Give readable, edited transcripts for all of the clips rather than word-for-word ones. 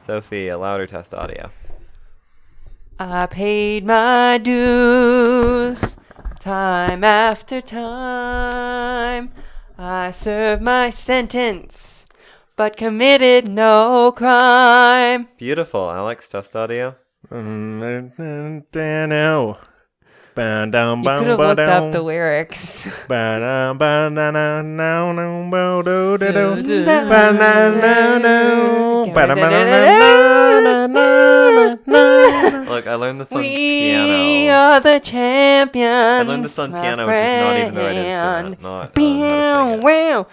Sophie, a louder test audio. I paid my dues time after time. I served my sentence, but committed no crime. Beautiful. Alex, test audio. You could have looked up the lyrics. Look, I learned this on We piano. are the champions. I learned this on piano, which is not even the right instrument. Not how to sing it. Wow.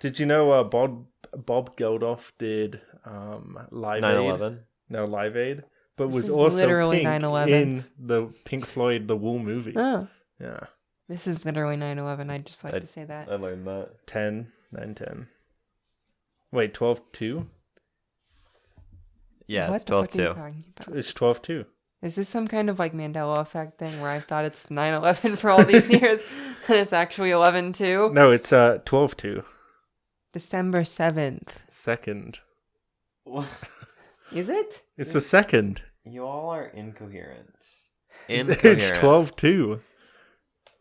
Did you know Bob Geldof did Live 9/11. Aid? No, Live Aid. But This was is also literally Pink 9/11. in the Pink Floyd The Wall movie. Oh, Yeah. this is literally 9/11. I'd just like I- to say that. I learned that. 9/10. Wait, 12/2? Yeah, What it's the fuck are you 12-2. talking about? It's 12/2. Is this some kind of like Mandela effect thing where I've thought it's 9/11 for all these years and it's actually 11/2? No, it's 12/2. December 7th. Second. Is it? It's the second. You all are incoherent. It's Incoherent. 12/2.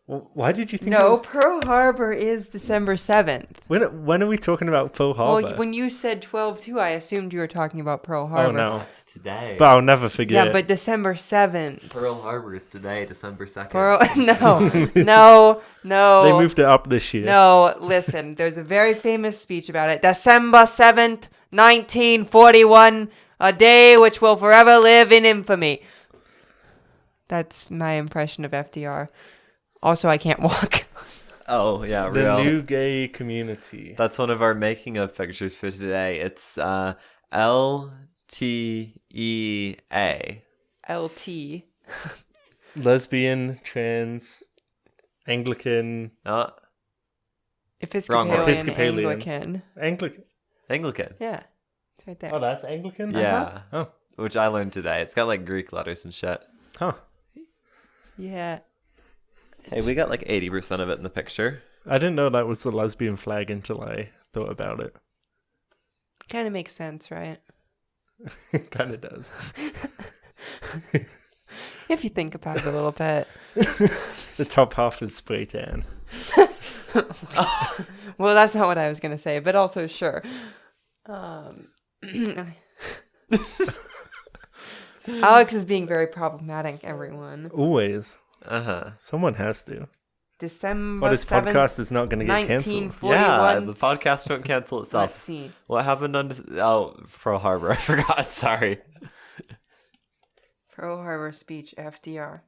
Well, why did you think? No, Pearl Harbor is December 7th. When are we talking about Pearl Harbor? Well, when you said 12/2, I assumed you were talking about Pearl Harbor. Oh no! That's today. But I'll never forget. Yeah, but December 7th. Pearl Harbor is today, December 2nd. No. They moved it up this year. No, listen, there's a very famous speech about it. December 7th, 1941, a day which will forever live in infamy. That's my impression of FDR. Also, I can't walk. Oh, yeah, The real. new gay community. That's one of our making of pictures for today. It's LTEA. LT. Lesbian, trans, Anglican, Oh, Episcopalian, Episcopalian. Anglican. Anglican. Yeah, it's right there. Oh, that's Anglican? Yeah. Oh. Which I learned today. It's got like Greek letters and shit. Huh. Yeah. Hey, we got like 80% of it in the picture. I didn't know that was the lesbian flag until I thought about it. Kind of makes sense, right? It kind of does. If you think about it a little bit. The top half is spray tan. Well, that's not what I was going to say, but also sure. Alex is being very problematic, everyone. Always. Uh-huh. Someone has to. December Well, this 7th, podcast is not going to get cancelled. 1941. Yeah, the podcast won't cancel Let's itself. see. What happened on... Pearl Harbor. I forgot. Sorry. Pearl Harbor speech, FDR.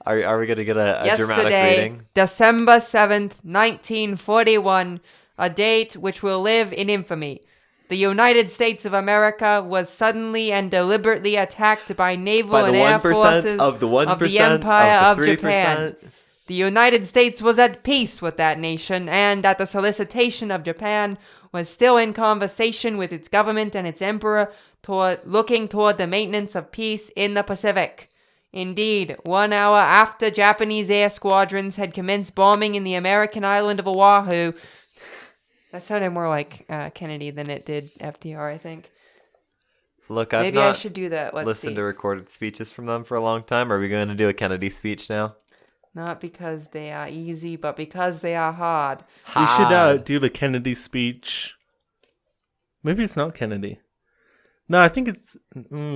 Are we going to get a dramatic Yesterday, reading? December 7th, 1941, a date which will live in infamy. The United States of America was suddenly and deliberately attacked by naval By and the air 1% forces of the 1% of the Empire of of the 3%. Japan. The United States was at peace with that nation and, at the solicitation of Japan, was still in conversation with its government and its emperor looking toward the maintenance of peace in the Pacific. Indeed, 1 hour after Japanese air squadrons had commenced bombing in the American island of Oahu... That sounded more like Kennedy than it did FDR, I think. Look, I've Maybe I not should do that. Let's listened see. to recorded speeches from them for a long time. Are we going to do a Kennedy speech now? Not because they are easy, but because they are hard. We should do the Kennedy speech. Maybe it's not Kennedy. No, I think it's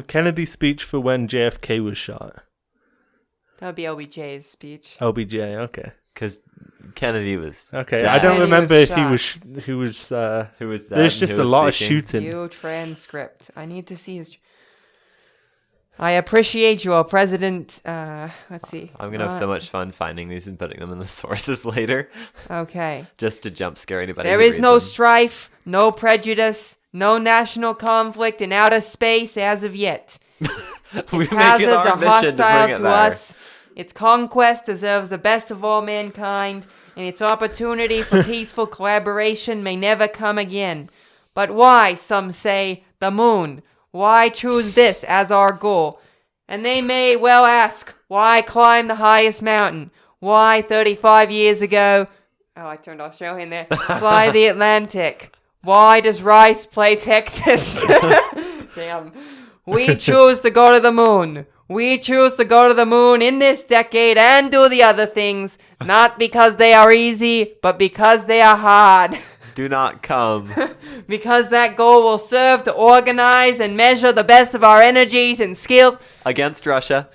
Kennedy's speech for when JFK was shot. That would be LBJ's speech. LBJ, okay. Because Kennedy was Okay, dead. I don't Kennedy remember was if he shot. was Who was that? There's and just who a was lot speaking? of shooting. View transcript. I need to see his... I appreciate your president... let's see. I'm going to have so much fun finding these and putting them in the sources later. Okay. Just to jump scare anybody. There who is reads no them. strife, no prejudice, no national conflict in outer space as of yet. We make it Hazards our are mission to hostile bring it to there. us. Its conquest deserves the best of all mankind, and its opportunity for peaceful collaboration may never come again. But why, some say, the moon? Why choose this as our goal? And they may well ask, why climb the highest mountain? Why, 35 years ago... Oh, I turned Australian there. Fly the Atlantic. Why does Rice play Texas? Damn. We choose to go to the moon. We choose to go to the moon in this decade and do the other things, not because they are easy, but because they are hard. Do not come. Because that goal will serve to organize and measure the best of our energies and skills. Against Russia.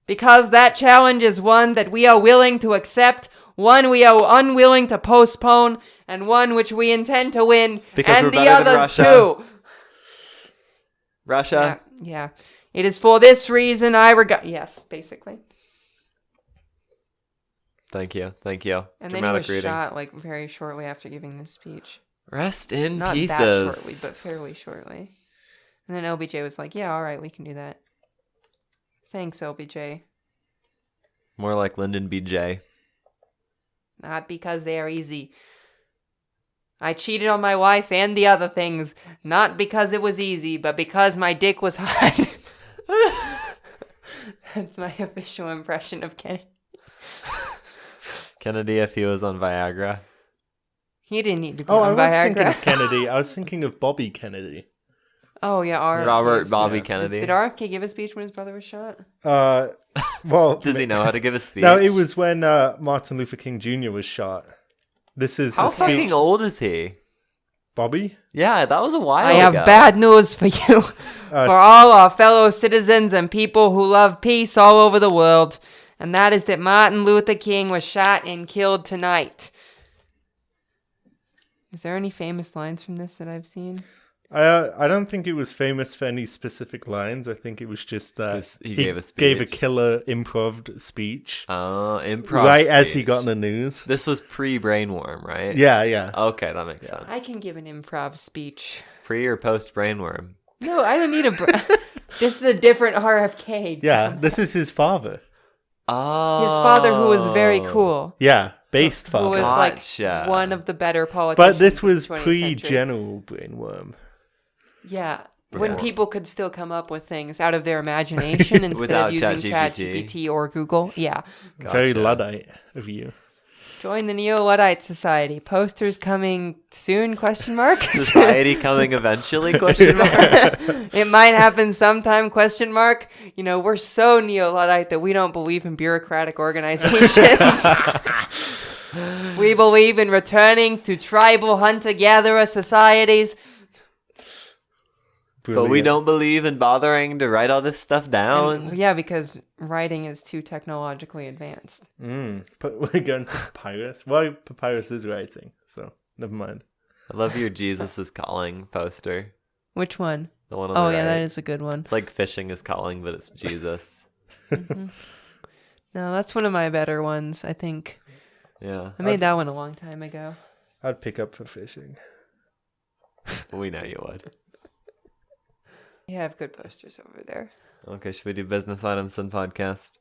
Because that challenge is one that we are willing to accept, one we are unwilling to postpone, and one which we intend to win. Because and we're the better than others Russia. too. Russia. Yeah. It is for this reason I regard. Yes, basically. Thank you. And Dramatic then he was reading. shot like very shortly after giving this speech. Rest in Not pieces. that shortly, but fairly shortly. And then LBJ was like, "Yeah, all right, we can do that." Thanks, LBJ. More like Lyndon B.J. Not because they are easy. I cheated on my wife and the other things, not because it was easy, but because my dick was hot. That's my official impression of Kennedy. Kennedy, if he was on Viagra. He didn't need to be Oh, I on was thinking Viagra. of Kennedy. I was thinking of Bobby Kennedy. Oh, yeah, RFK. Robert Bobby yeah. Kennedy. Did RFK give a speech when his brother was shot? Well, Does he know how to give a speech? No, it was when Martin Luther King Jr. was shot. This is How his speech. fucking old is he? Bobby? Yeah, that was a while I ago. have bad news for you. For all our fellow citizens and people who love peace all over the world. And that is that Martin Luther King was shot and killed tonight. Is there any famous lines from this that I've seen? I don't think it was famous for any specific lines. I think it was just that He gave a gave a speech. killer improv speech Improv right as he speech. got in the news. This was pre-brainworm, right? Yeah. Okay, that makes sense. I can give an improv speech. Pre or post-brainworm? No, I don't need a... This is a different RFK. Yeah, this is his father. Oh. His father, who was very cool. Yeah, based Who father. was Gotcha. like one of the better politicians. But this of the was 20th century. pre-general brainworm. Yeah, when Yeah. people could still come up with things out of their imagination instead Without of using ChatGPT. ChatGPT or Google. Yeah. Very Gotcha. Luddite of you. Join the Neo-Luddite Society. Posters coming soon, question mark? Society coming eventually, question mark? It might happen sometime, question mark. You know, we're so Neo-Luddite that we don't believe in bureaucratic organizations. We believe in returning to tribal hunter-gatherer societies. But we Brilliant. don't believe in bothering to write all this stuff down. And, yeah, because writing is too technologically advanced. But we're going to Papyrus. Well, Papyrus is writing, so never mind. I love your Jesus is calling poster. Which one? The one on Oh, the yeah, right. that is a good one. It's like fishing is calling, but it's Jesus. No, that's one of my better ones, I think. Yeah, I made that one a long time ago. I'd pick up for fishing. we know you would. You have good posters over there. Okay, should we do business items and podcast?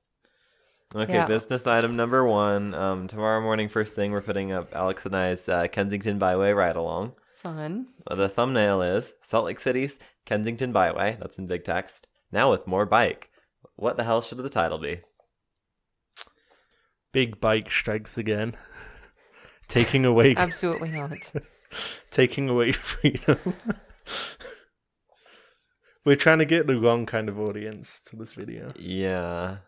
Okay, Yeah. business item number 1. Tomorrow morning, first thing, we're putting up Alex and I's Kensington Byway ride-along. Fun. The thumbnail is Salt Lake City's Kensington Byway. That's in big text. Now with more bike. What the hell should the title be? Big bike strikes again. Taking away Absolutely not. taking away freedom. We're trying to get the wrong kind of audience to this video. Yeah.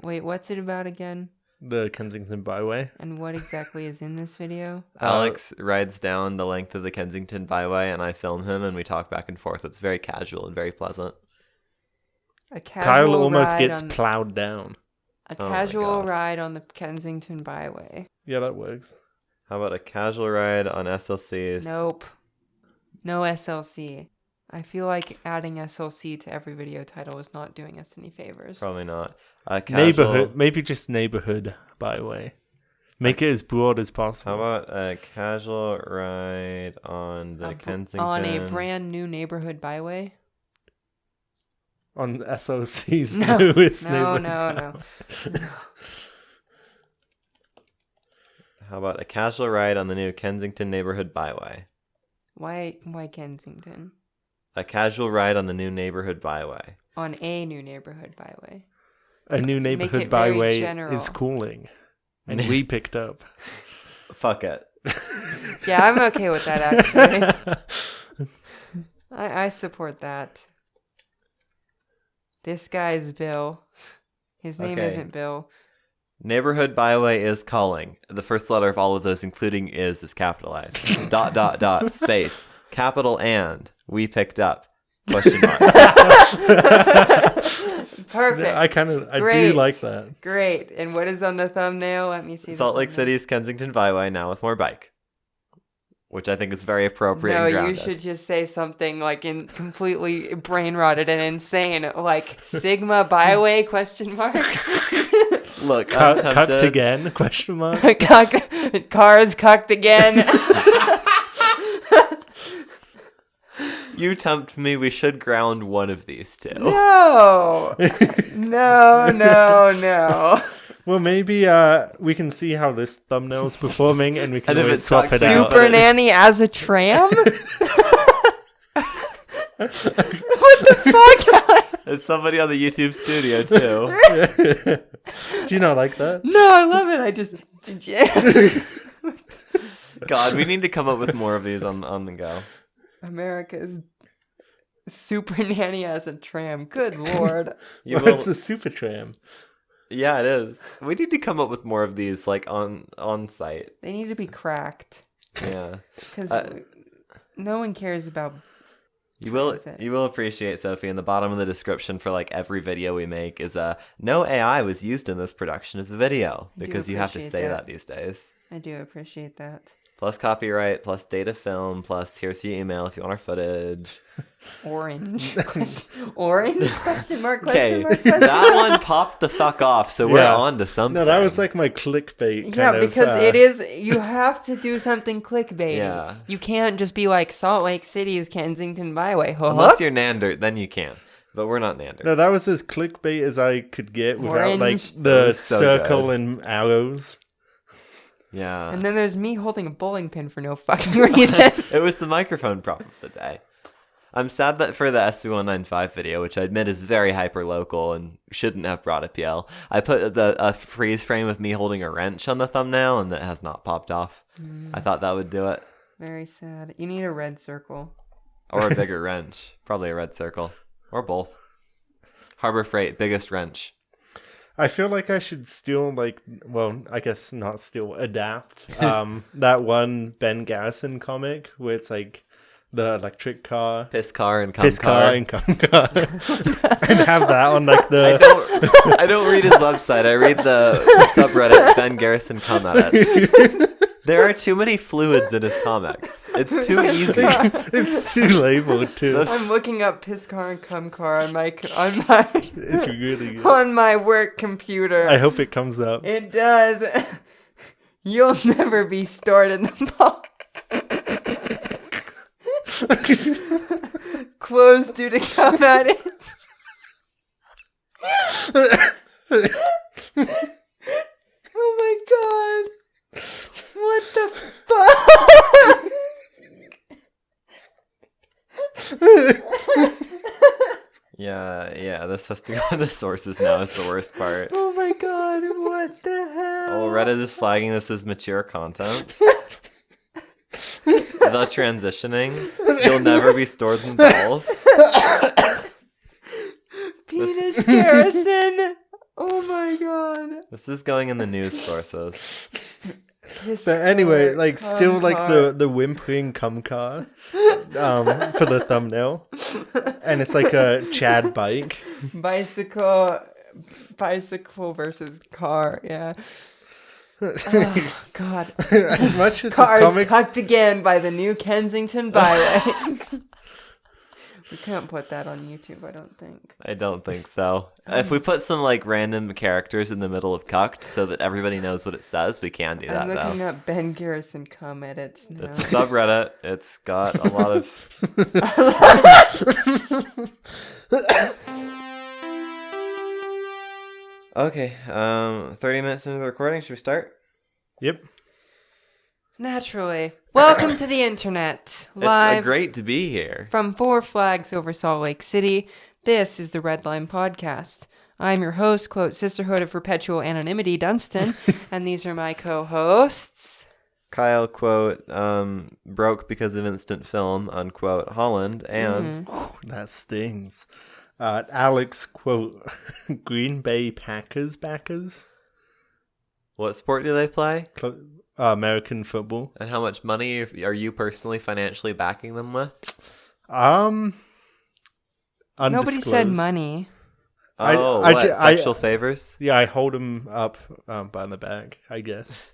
Wait, what's it about again? The Kensington Byway. And what exactly is in this video? Alex rides down the length of the Kensington Byway, and I film him, and we talk back and forth. It's very casual and very pleasant. A casual Kyle almost ride gets on, plowed down. a Oh my casual God. ride on the Kensington Byway. Yeah, that works. How about a casual ride on SLC's? Nope. No SLC. I feel like adding SLC to every video title is not doing us any favors. Probably not. A casual... Neighborhood, maybe just neighborhood byway. Make it as broad as possible. How about a casual ride on the Kensington... On a brand new neighborhood byway? On SOC's No, newest no, neighborhood no. byway. How about a casual ride on the new Kensington Neighborhood Byway? Why Kensington? A casual ride on the new neighborhood byway. On a new neighborhood byway. A new Make neighborhood it very byway general. is calling. And we picked up. Fuck it. Yeah, I'm okay with that actually. I support that. This guy's Bill. His name Okay. isn't Bill. Neighborhood byway is calling. The first letter of all of those, including is capitalized. ... Space. Capital and. We picked up. Question mark. Perfect. I Great. do like that. Great. And what is on the thumbnail? Let me see. Salt Lake City's Kensington Byway, now with more bike. Which I think is very appropriate No, and you grounded. should just say something like completely brain rotted and insane, like Sigma Byway ? Look, I'm Cucked tempted. again? Question mark. Cars cucked again. You tempt me. We should ground one of these two. No. No. Well, maybe we can see how this thumbnail's performing, and we can And if always it swap sucks, it out. Super Nanny as a tram? What the fuck? It's somebody on the YouTube studio too. Do you not like that? No, I love it. I just... God, we need to come up with more of these on the go. America's Super Nanny as a tram. Good lord. You Well, will- it's a super tram. Yeah, it is. We need to come up with more of these, like on site. They need to be cracked. Yeah. Because Uh, no one cares about... You will Transit. you will appreciate, Sophie, in the bottom of the description for like every video we make is no AI was used in this production of the video, I do because you have to appreciate say that. that these days. I do appreciate that. Plus copyright, plus data film, plus here's your email if you want our footage. Orange? Orange? Question mark? Okay, Question mark? Question that one popped the fuck off, so we're Yeah. on to something. No, that was like my clickbait. Yeah, kind of, because it is. You have to do something clickbaity. Yeah. You can't just be like Salt Lake City's Kensington Byway. Unless you're Nandert, then you can. But we're not Nandert. No, that was as clickbait as I could get without like Orange. the That was so circle good. and arrows. Yeah. And then there's me holding a bowling pin for no fucking reason. It was the microphone prop of the day. I'm sad that for the SV195 video, which I admit is very hyper-local and shouldn't have brought a PL, I put a freeze frame of me holding a wrench on the thumbnail, and that has not popped off. I thought that would do it. Very sad. You need a red circle. Or a bigger wrench. Probably a red circle. Or both. Harbor Freight, biggest wrench. I feel like I should still I guess not still adapt that one Ben Garrison comic where it's like the electric car, Piss car and cum piss car car. and cum car, and have that on like I the. I don't read his website. I read the subreddit Ben Garrison cum edits. There are too many fluids in his comics. It's too easy. It's too labeled too. I'm looking up piss car and cum car on my It's really good. on my work computer. I hope it comes up. It does. You'll never be stored in the box. Closed due to cum at it. Oh my god. What the fuck? Yeah, this has to go to the sources now is the worst part. Oh my god, what the hell? Oh, Reddit is flagging this as mature content. The transitioning. You'll never be stored in balls. Penis Garrison. Oh my god. This is going in the news sources. Piss But anyway, car, still cum like car. the whimpering cum car for the thumbnail, and it's like a Chad bike. bicycle versus car. Yeah. Oh, God. As much as his Cars comics, cucked again by the new Kensington Byway. We can't put that on YouTube, I don't think. I don't think so. If we put some like random characters in the middle of cucked so that everybody knows what it says, we can do that I'm looking though. up Ben Garrison cum edits now. It's a subreddit. It's got a lot of. Okay, 30 minutes into the recording. Should we start? yep. Naturally. Welcome to the internet. It's Live great to be here. from Four Flags over Salt Lake City. This is the Red Line Podcast. I'm your host, quote, Sisterhood of Perpetual Anonymity, Dunstan, and these are my co-hosts. Kyle, quote, broke because of instant film, unquote, Holland, and That stings. Alex, quote, Green Bay Packers backers? what sport do they play? American football. And how much money are you personally financially backing them with? Nobody said Undisclosed. money. Oh, I what? ju- I- Sexual favors? Yeah, I hold them up by the back, I guess.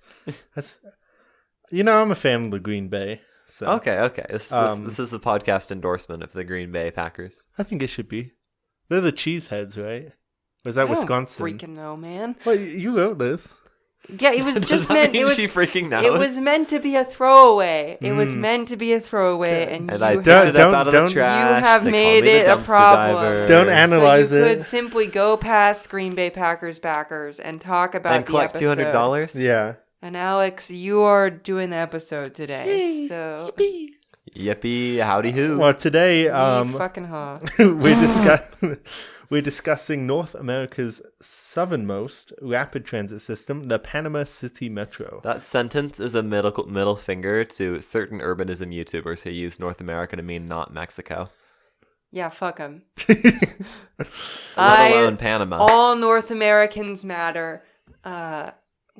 I'm a fan of the Green Bay. So Okay. This is a podcast endorsement of the Green Bay Packers. I think it should be. They're the Cheeseheads, right? Was that I don't Wisconsin? freaking know, man. Well, you wrote this. Yeah, it was Does just that meant. mean It was. she freaking knows? It was meant to be a throwaway. It was meant to be a throwaway, and And I you picked have, it up out of the don't- trash. you have They call made me the it a dumpster problem. diver. Don't so analyze you it. could simply go past Green Bay Packers backers and talk about And collect the episode. $200? Yeah. And Alex, you are doing the episode today, so Yippee, howdy hoo. Well, today you fucking ha. we're discussing North America's southernmost rapid transit system, the Panama City Metro. That sentence is a middle finger to certain urbanism YouTubers who use North America to mean not Mexico. Yeah, fuck them. Let alone Panama. All North Americans matter.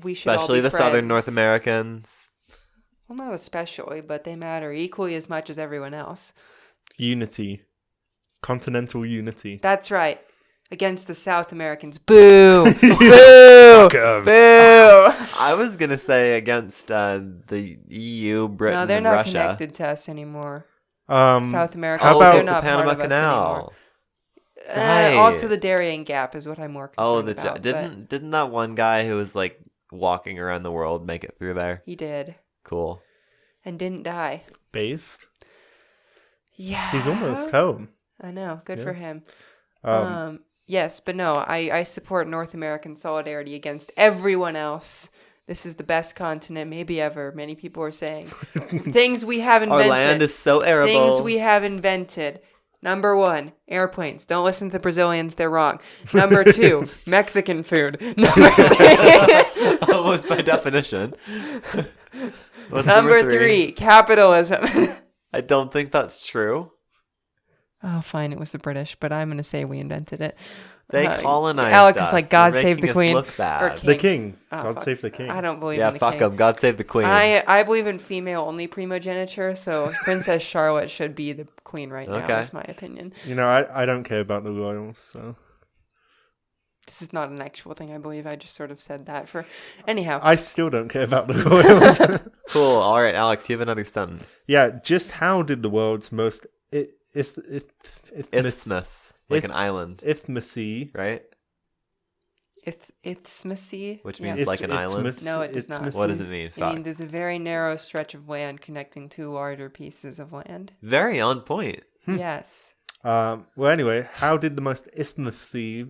We should all Especially be the friends. Southern North Americans. Well, not especially, but they matter equally as much as everyone else. Unity. Continental unity. That's right. Against the South Americans. Boo! Boo! Fuck 'em. Boo! I was going to say against the EU, Britain, No, they're and not Russia. connected to us anymore. Um, South America. how they're about not the Panama part of us Canal? anymore. Right. Also, the Darien Gap is what I'm more Oh, concerned about. but didn't that one guy who was like walking around the world make it through there? he did Cool. and didn't die. based. Yeah, He's almost home. I know. Good Yeah. for him. Um, Yes, but no, I support North American solidarity against everyone else. This is the best continent maybe ever. Many people are saying things we have Our invented. land is so arable. Things we have invented. Number 1, airplanes. Don't listen to the Brazilians, they're wrong. Number 2, Mexican food. Number 3, Almost by definition. What's number 3, capitalism. I don't think that's true. Oh, fine, it was the British, but I'm going to say we invented it. They colonized Alex us. is like, They're God save making the us queen. look bad. Or the king. Oh, God fuck. save the king. I don't believe Yeah, in the fuck king. them. God save the queen. I believe in female-only primogeniture, so Princess Charlotte should be the queen right now, Okay. is my opinion. I don't care about the royals, so This is not an actual thing, I believe. I just sort of said that for... Anyhow. I still don't care about the royals. Cool. All right, Alex, you have another sentence. Yeah, just how did the world's most Isthmus, like an island, isthmus-y, right? Isthmus-y? Which Yeah. means like an island. No, it does not. isthmus-y. What does it mean? I Fuck. mean, there's a very narrow stretch of land connecting two larger pieces of land. Very on point. Yes. Well, anyway, how did the most isthmus-y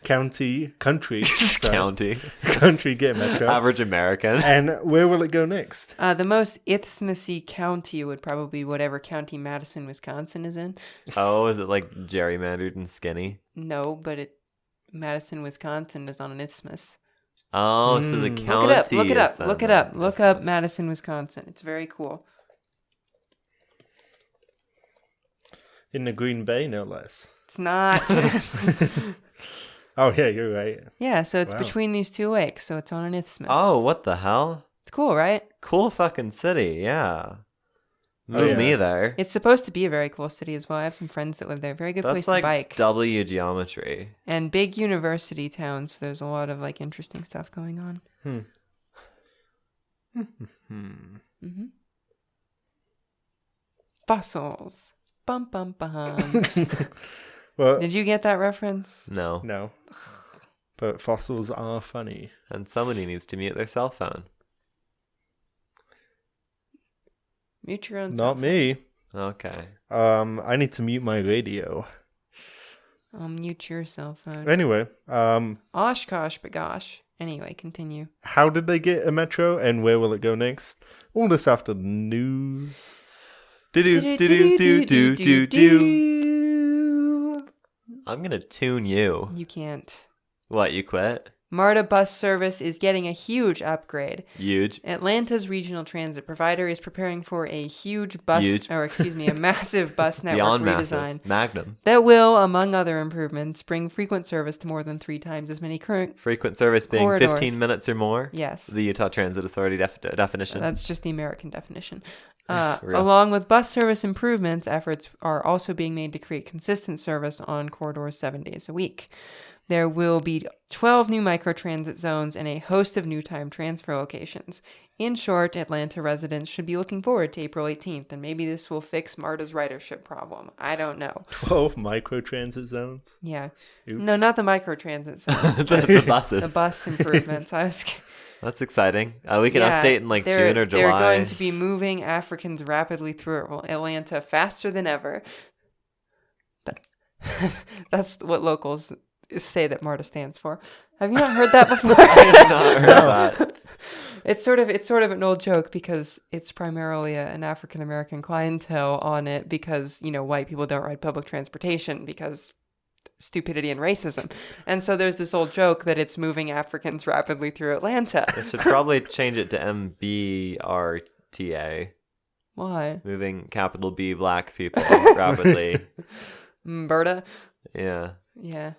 country County. country get metro? Average American. And where will it go next? The most isthmus-y county would probably be whatever county Madison, Wisconsin is in. Oh, is it like gerrymandered and skinny? No, but Madison, Wisconsin is on an isthmus. Oh, so the county. Look it up. is then Look it the up. Look up isthmus. Madison, Wisconsin. It's very cool. In the Green Bay, no less. It's not. Oh, yeah, you're right. Yeah, so it's Wow. between these two lakes, so it's on an isthmus. Oh, what the hell? It's cool, right? Cool fucking city, yeah. Oh, Move yeah. me there. It's supposed to be a very cool city as well. I have some friends that live there. Very good place That's like to bike. W geometry. And big university town, so there's a lot of like interesting stuff going on. Mm-hmm. Fossils. Bum bum bum. Well, Did you get that reference? No. no. But fossils are funny. And somebody needs to mute their cell phone. Mute your own Not self. me. Okay. I need to mute my radio. I'll mute your cell phone. Anyway, Oshkosh bagosh. Anyway, continue. how did they get a metro and where will it go next? All this after the news. I'm gonna tune you. You can't. What, you quit? MARTA bus service is getting a huge upgrade. Huge. Atlanta's regional transit provider is preparing for a a massive bus network Beyond redesign massive. Magnum. that will, among other improvements, bring frequent service to more than 3 times as many current. Frequent service being Corridors. 15 minutes or more. Yes. The Utah Transit Authority definition. That's just the American definition. Real. Along with bus service improvements, efforts are also being made to create consistent service on corridors 7 days a week. There will be 12 new microtransit zones and a host of new time transfer locations. In short, Atlanta residents should be looking forward to April 18th, and maybe this will fix MARTA's ridership problem. I don't know. 12 microtransit zones? Yeah. Oops. No, not the microtransit zones. the buses. The bus improvements. That's exciting. We can update in June or July. They're going to be moving Africans rapidly through Atlanta faster than ever. That's what locals say that MARTA stands for. Have you not heard that before? I have not heard that. It's sort of an old joke because it's primarily an African American clientele on it because, white people don't ride public transportation because stupidity and racism. And so there's this old joke that it's moving Africans rapidly through Atlanta. They should probably change it to MBRTA. Why? Moving capital B black people rapidly. Berta? Yeah. Yeah.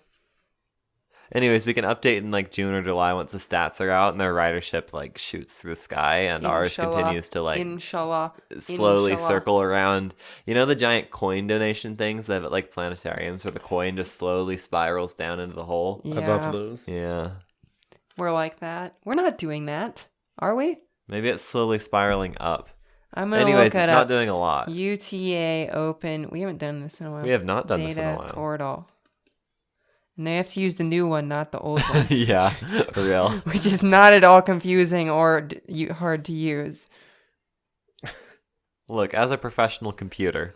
Anyways, we can update in June or July once the stats are out and their ridership shoots through the sky and ours continues to Inshallah. slowly circle around. You know the giant coin donation things that have at planetariums where the coin just slowly spirals down into the hole? Yeah. I love those. Yeah. We're like that. We're not doing that, are we? Maybe it's slowly spiraling up. I'm gonna Anyways, look it's it not up. doing a lot. UTA open. We haven't done this in a while. We have not done this in a while. Portal. And they have to use the new one, not the old one. Yeah, for real. Which is not at all confusing or hard to use. Look, as a professional computer.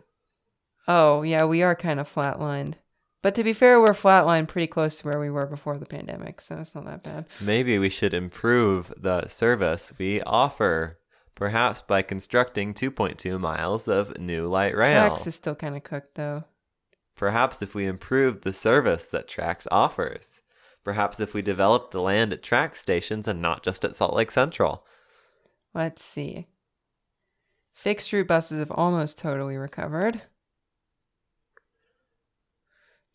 Oh, yeah, we are kind of flatlined. But to be fair, we're flatlined pretty close to where we were before the pandemic, so it's not that bad. Maybe we should improve the service we offer. Perhaps by constructing 2.2 miles of new light rail. Trax is still kind of cooked, though. Perhaps if we improved the service that Trax offers. Perhaps if we developed the land at Trax stations and not just at Salt Lake Central. Let's see. Fixed route buses have almost totally recovered.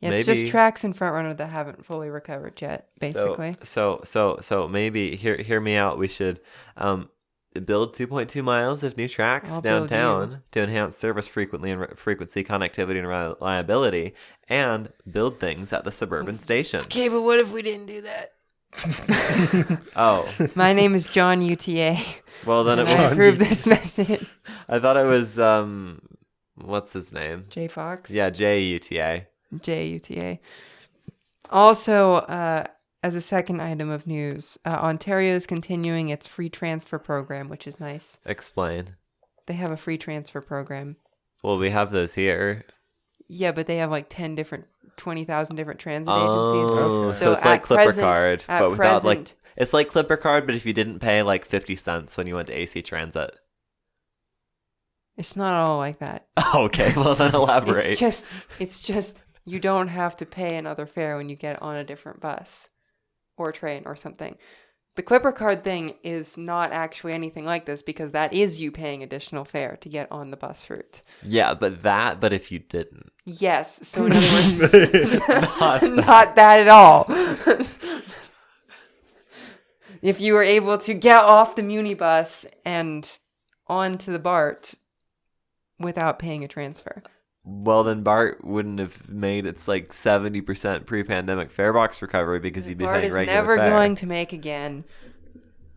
Yeah, it's just Trax and Frontrunner that haven't fully recovered yet, basically. So maybe, hear me out, we should build 2.2 miles of new tracks downtown to enhance service frequency, connectivity, and reliability, and build things at the suburban stations. Okay, but what if we didn't do that? Oh. My name is John UTA. Well, then I approve this message. I thought it was, what's his name? J Fox? Yeah, JUTA. JUTA. Also, as a second item of news, Ontario is continuing its free transfer program, which is nice. Explain. They have a free transfer program. Well, we have those here. Yeah, but they have 20,000 different transit agencies. Oh, so it's like Clipper Card, but without it's like Clipper Card, but if you didn't pay 50 cents when you went to AC Transit. It's not all like that. Okay, well then elaborate. It's just you don't have to pay another fare when you get on a different bus or train or something. The Clipper Card thing is not actually anything like this because that is you paying additional fare to get on the bus route. Yeah, but if you didn't. Yes, so in other words, not that at all. If you were able to get off the Munibus and onto the BART without paying a transfer. Well, then BART wouldn't have made its 70% pre-pandemic fare box recovery because you'd be paying regular fare. BART is never going to make again.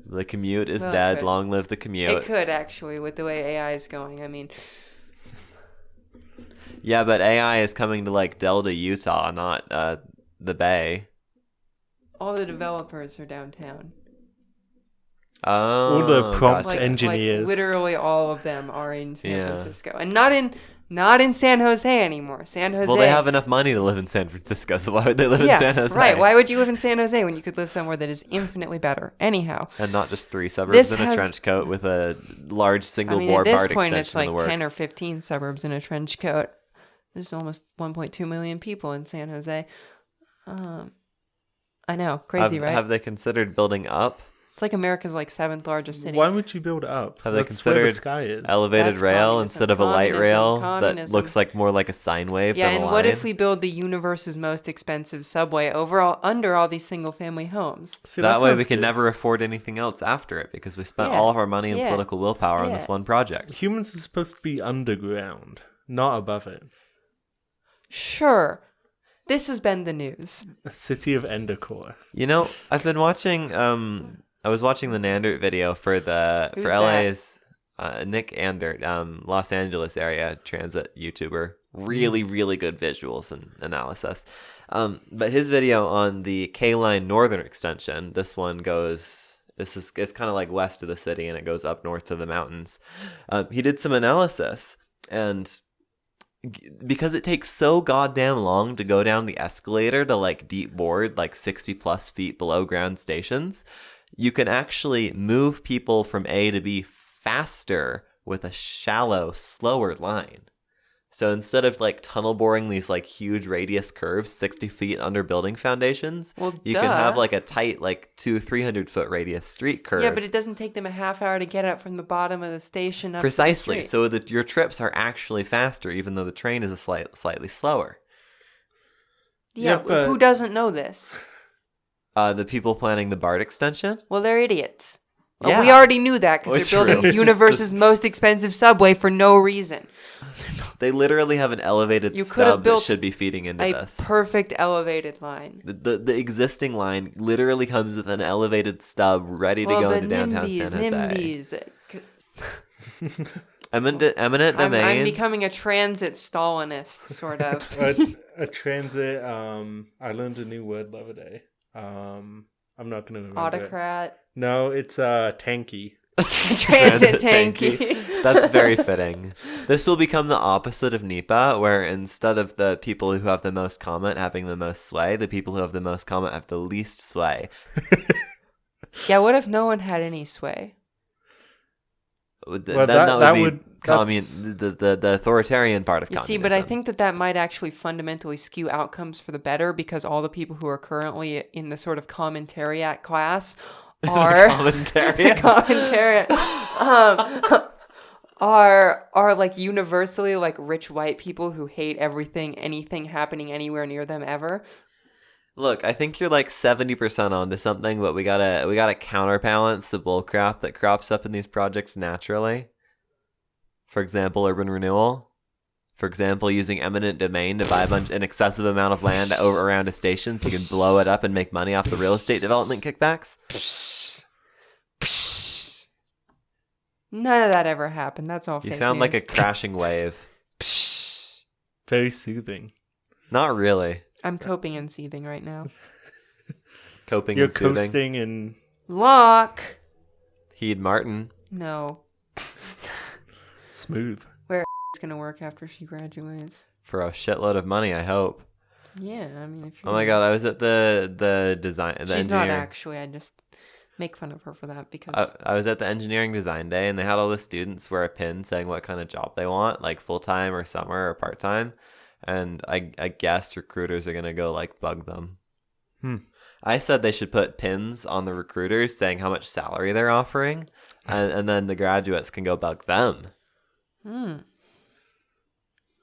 The commute is dead. Long live the commute. It could actually, with the way AI is going. I mean, yeah, but AI is coming to Delta, Utah, not the Bay. All the developers are downtown. Oh, all the prompt engineers. Literally all of them are in San Francisco, and not in San Jose anymore. San Jose. Well, they have enough money to live in San Francisco, so why would they live in San Jose? Right. Why would you live in San Jose when you could live somewhere that is infinitely better? Anyhow. And not just 3 suburbs in a trench coat with a large single-bore BART extension in the works. At this point, it's 10 or 15 suburbs in a trench coat. There's almost 1.2 million people in San Jose. I know, crazy, right? Have they considered building up? It's like America's like 7th largest city. Why would you build up? Have they That's where the considered sky is. elevated That's rail communism. instead of a light rail that Communism. looks like more like a sine wave Yeah, than a and line? what if we build the universe's most expensive subway under all these single-family homes? See, that way we sounds can good. never afford anything else after it because we spent Yeah. all of our money and Yeah. political willpower on this Yeah. one project. Humans are supposed to be underground, not above it. Sure. This has been the news. A city of Endercore. You know, I've been watching. I was watching the Nandert video for Who's LA's Nick Andert, Los Angeles area transit YouTuber. Really, really good visuals and analysis. But his video on the K Line Northern Extension. This one goes. It's kind of like west of the city, and it goes up north to the mountains. He did some analysis, and because it takes so goddamn long to go down the escalator to like deep board, like 60 plus feet below ground stations, you can actually move people from A to B faster with a shallow, slower line. So instead of like tunnel boring these like huge radius curves 60 feet under building foundations, Well, you duh. can have like a tight like 200-300 foot radius street curve. Yeah, but it doesn't take them a half hour to get up from the bottom of the station up Precisely. To the street. So that your trips are actually faster, even though the train is slightly slower. Yeah, Yeah, but- who doesn't know this? The people planning the BART extension? Well, they're idiots. Well, Yeah. we already knew that because It's they're building true. the universe's most expensive subway for no reason. They literally have an elevated You could have stub that built should be feeding into A this. perfect elevated line. The existing line literally comes with an elevated stub ready to go the into downtown San Jose. NIMBYs. Eminent I'm domain. becoming a transit Stalinist, sort of. A transit. I learned a new word the other day. I'm not gonna remember. It. Autocrat. No, it's tanky. Transit tanky. That's very fitting. This will become the opposite of NEPA, where instead of the people who have the most comment having the most sway, the people who have the most comment have the least sway. Yeah, what if no one had any sway? Well, That that would would- be that's- the authoritarian part of You communism. see, but I think that might actually fundamentally skew outcomes for the better because all the people who are currently in the sort of commentariat class are commentariat. are like universally like rich white people who hate anything happening anywhere near them ever. Look, I think you're like 70% onto something, but we gotta counterbalance the bullcrap that crops up in these projects naturally. For example, urban renewal. For example, using eminent domain to buy an excessive amount of land around a station so you can blow it up and make money off the real estate development kickbacks. None of that ever happened. That's all You fake sound like a news. crashing wave. Very soothing. Not really. I'm coping and seething right now. Coping You're and soothing. coasting and Lock. Heed Martin. No. smooth. It's gonna work after she graduates. For a shitload of money, I hope. Yeah, I mean, if Oh my god, I was at the design... The she's not engineering- actually. I just make fun of her for that because I was at the engineering design day, and they had all the students wear a pin saying what kind of job they want, like full-time or summer or part-time. And I guess recruiters are going to go, like, bug them. I said they should put pins on the recruiters saying how much salary they're offering, and then the graduates can go bug them.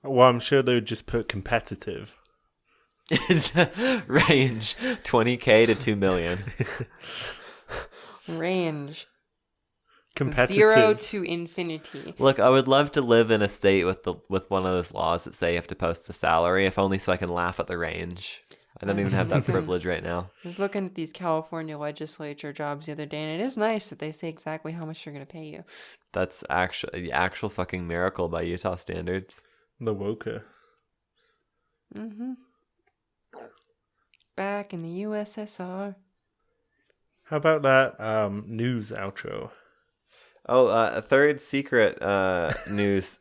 Well, I'm sure they would just put competitive. It's range 20K to 2 million. range Competitive. 0 to infinity. Look, I would love to live in a state with one of those laws that say you have to post a salary, if only so I can laugh at the range. I don't even have that privilege right now. I was looking at these California legislature jobs the other day, and it is nice that they say exactly how much they're going to pay you. That's actually the actual fucking miracle by Utah standards. The Woker. Back in the USSR. Oh, How about that news outro? Oh, a third secret news.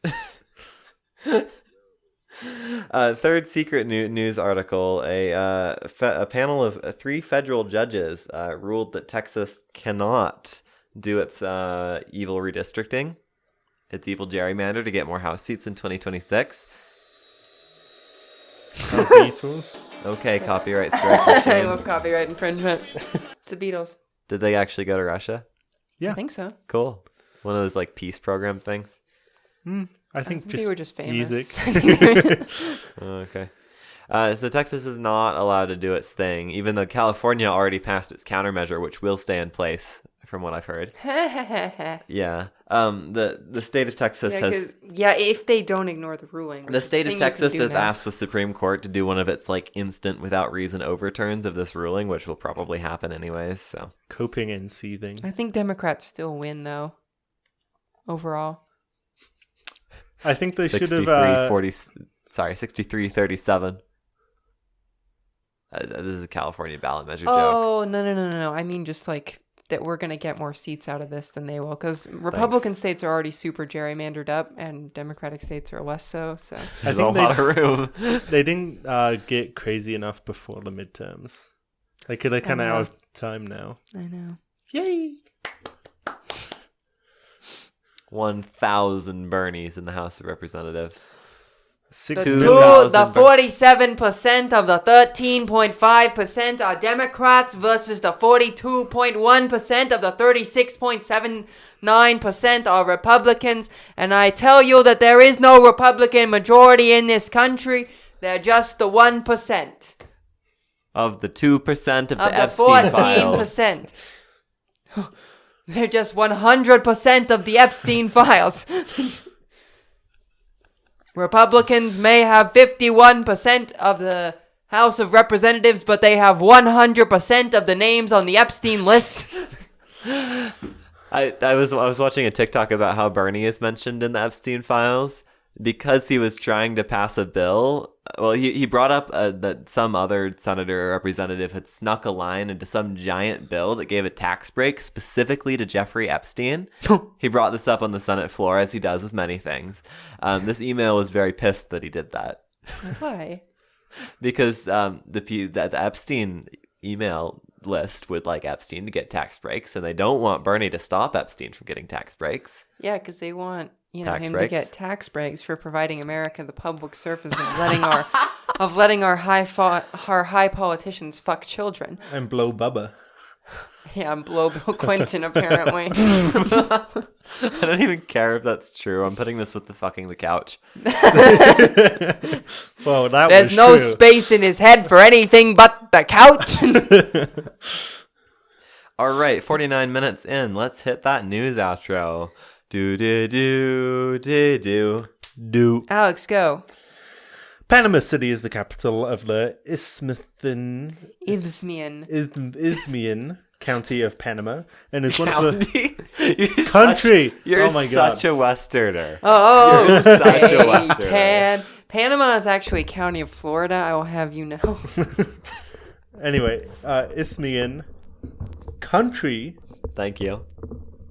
Third secret news article. A panel of 3 federal judges ruled that Texas cannot do its evil redistricting, its evil gerrymander to get more House seats in 2026. Beatles. Okay, copyright strike I machine. love copyright infringement. It's the Beatles. Did they actually go to Russia? Yeah. I think so. Cool. One of those like peace program things. I think just they were just famous. music. Oh, okay. So Texas is not allowed to do its thing, even though California already passed its countermeasure, which will stay in place, from what I've heard. Yeah. The state of Texas has. If they don't ignore the ruling. The state of thing you can Texas do has now. asked the Supreme Court to do one of its like instant without reason overturns of this ruling, which will probably happen anyways. So Coping and seething. I think Democrats still win though. Overall. I think they should 63 have. 63-37. This is a California ballot measure joke. Oh, no. I mean, just like that we're going to get more seats out of this than they will. Because Republican states are already super gerrymandered up and Democratic states are less so. So There's a lot of room. They didn't get crazy enough before the midterms. Like, they're kind of out of time now. I know. Yay! 1,000 Bernies in the House of Representatives. The 2,000 47% of the 13.5% are Democrats versus the 42.1% of the 36.79% are Republicans. And I tell you that there is no Republican majority in this country. They're just the 1%. Of the 2% of the Of the Epstein files. 14%. They're just 100% of the Epstein files. Republicans may have 51% of the House of Representatives, but they have 100% of the names on the Epstein list. I was watching a TikTok about how Bernie is mentioned in the Epstein files because he was trying to pass a bill. Well, he brought up that some other senator or representative had snuck a line into some giant bill that gave a tax break specifically to Jeffrey Epstein. He brought this up on the Senate floor, as he does with many things. This email was very pissed that he did that. Why? Because the Epstein email list would like Epstein to get tax breaks, and they don't want Bernie to stop Epstein from getting tax breaks. Yeah, because they want Tax him breaks? to get tax breaks for providing America the public service of letting our high politicians fuck children. And blow Bubba. Yeah, and blow Bill Clinton apparently. I don't even care if that's true. I'm putting this with the fucking the couch. Well, that There's was no true. space in his head for anything but the couch. All right, 49 minutes in. Let's hit that news outro. Do. Alex, go. Panama City is the capital of the isthmian county of Panama, and is one of the country. You're Oh my God. such a Westerner. Oh, You're such a say Westerner. can. Panama is actually a county of Florida, I will have you know. Anyway, isthmian country Thank you.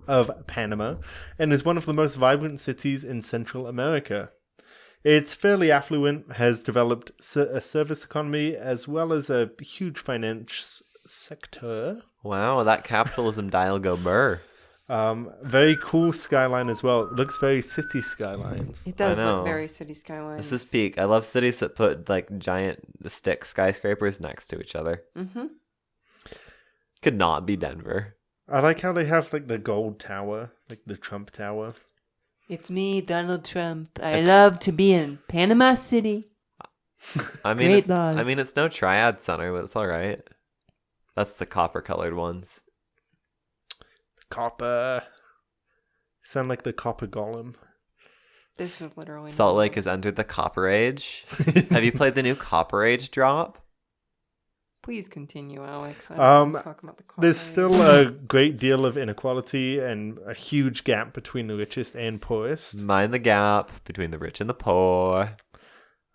of Panama, and is one of the most vibrant cities in Central America. It's fairly affluent, has developed a service economy, as well as a huge finance sector. Wow, that capitalism dial go burr. Very cool skyline as well. It looks very city skylines. It does I know. look very city skylines. This is peak. I love cities that put like giant stick skyscrapers next to each other. Mm-hmm. Could not be Denver. I like how they have like the gold tower, like the Trump Tower. It's me, Donald Trump. I love to be in Panama City. I mean, Great laws. it's no triad center, but it's all right. That's the copper colored ones. Copper. Sound like the copper golem. This is literally Salt Lake has entered the Copper Age. Have you played the new Copper Age drop? Please continue, Alex. I don't want to talk about the There's car. still a great deal of inequality and a huge gap between the richest and poorest. Mind the gap between the rich and the poor.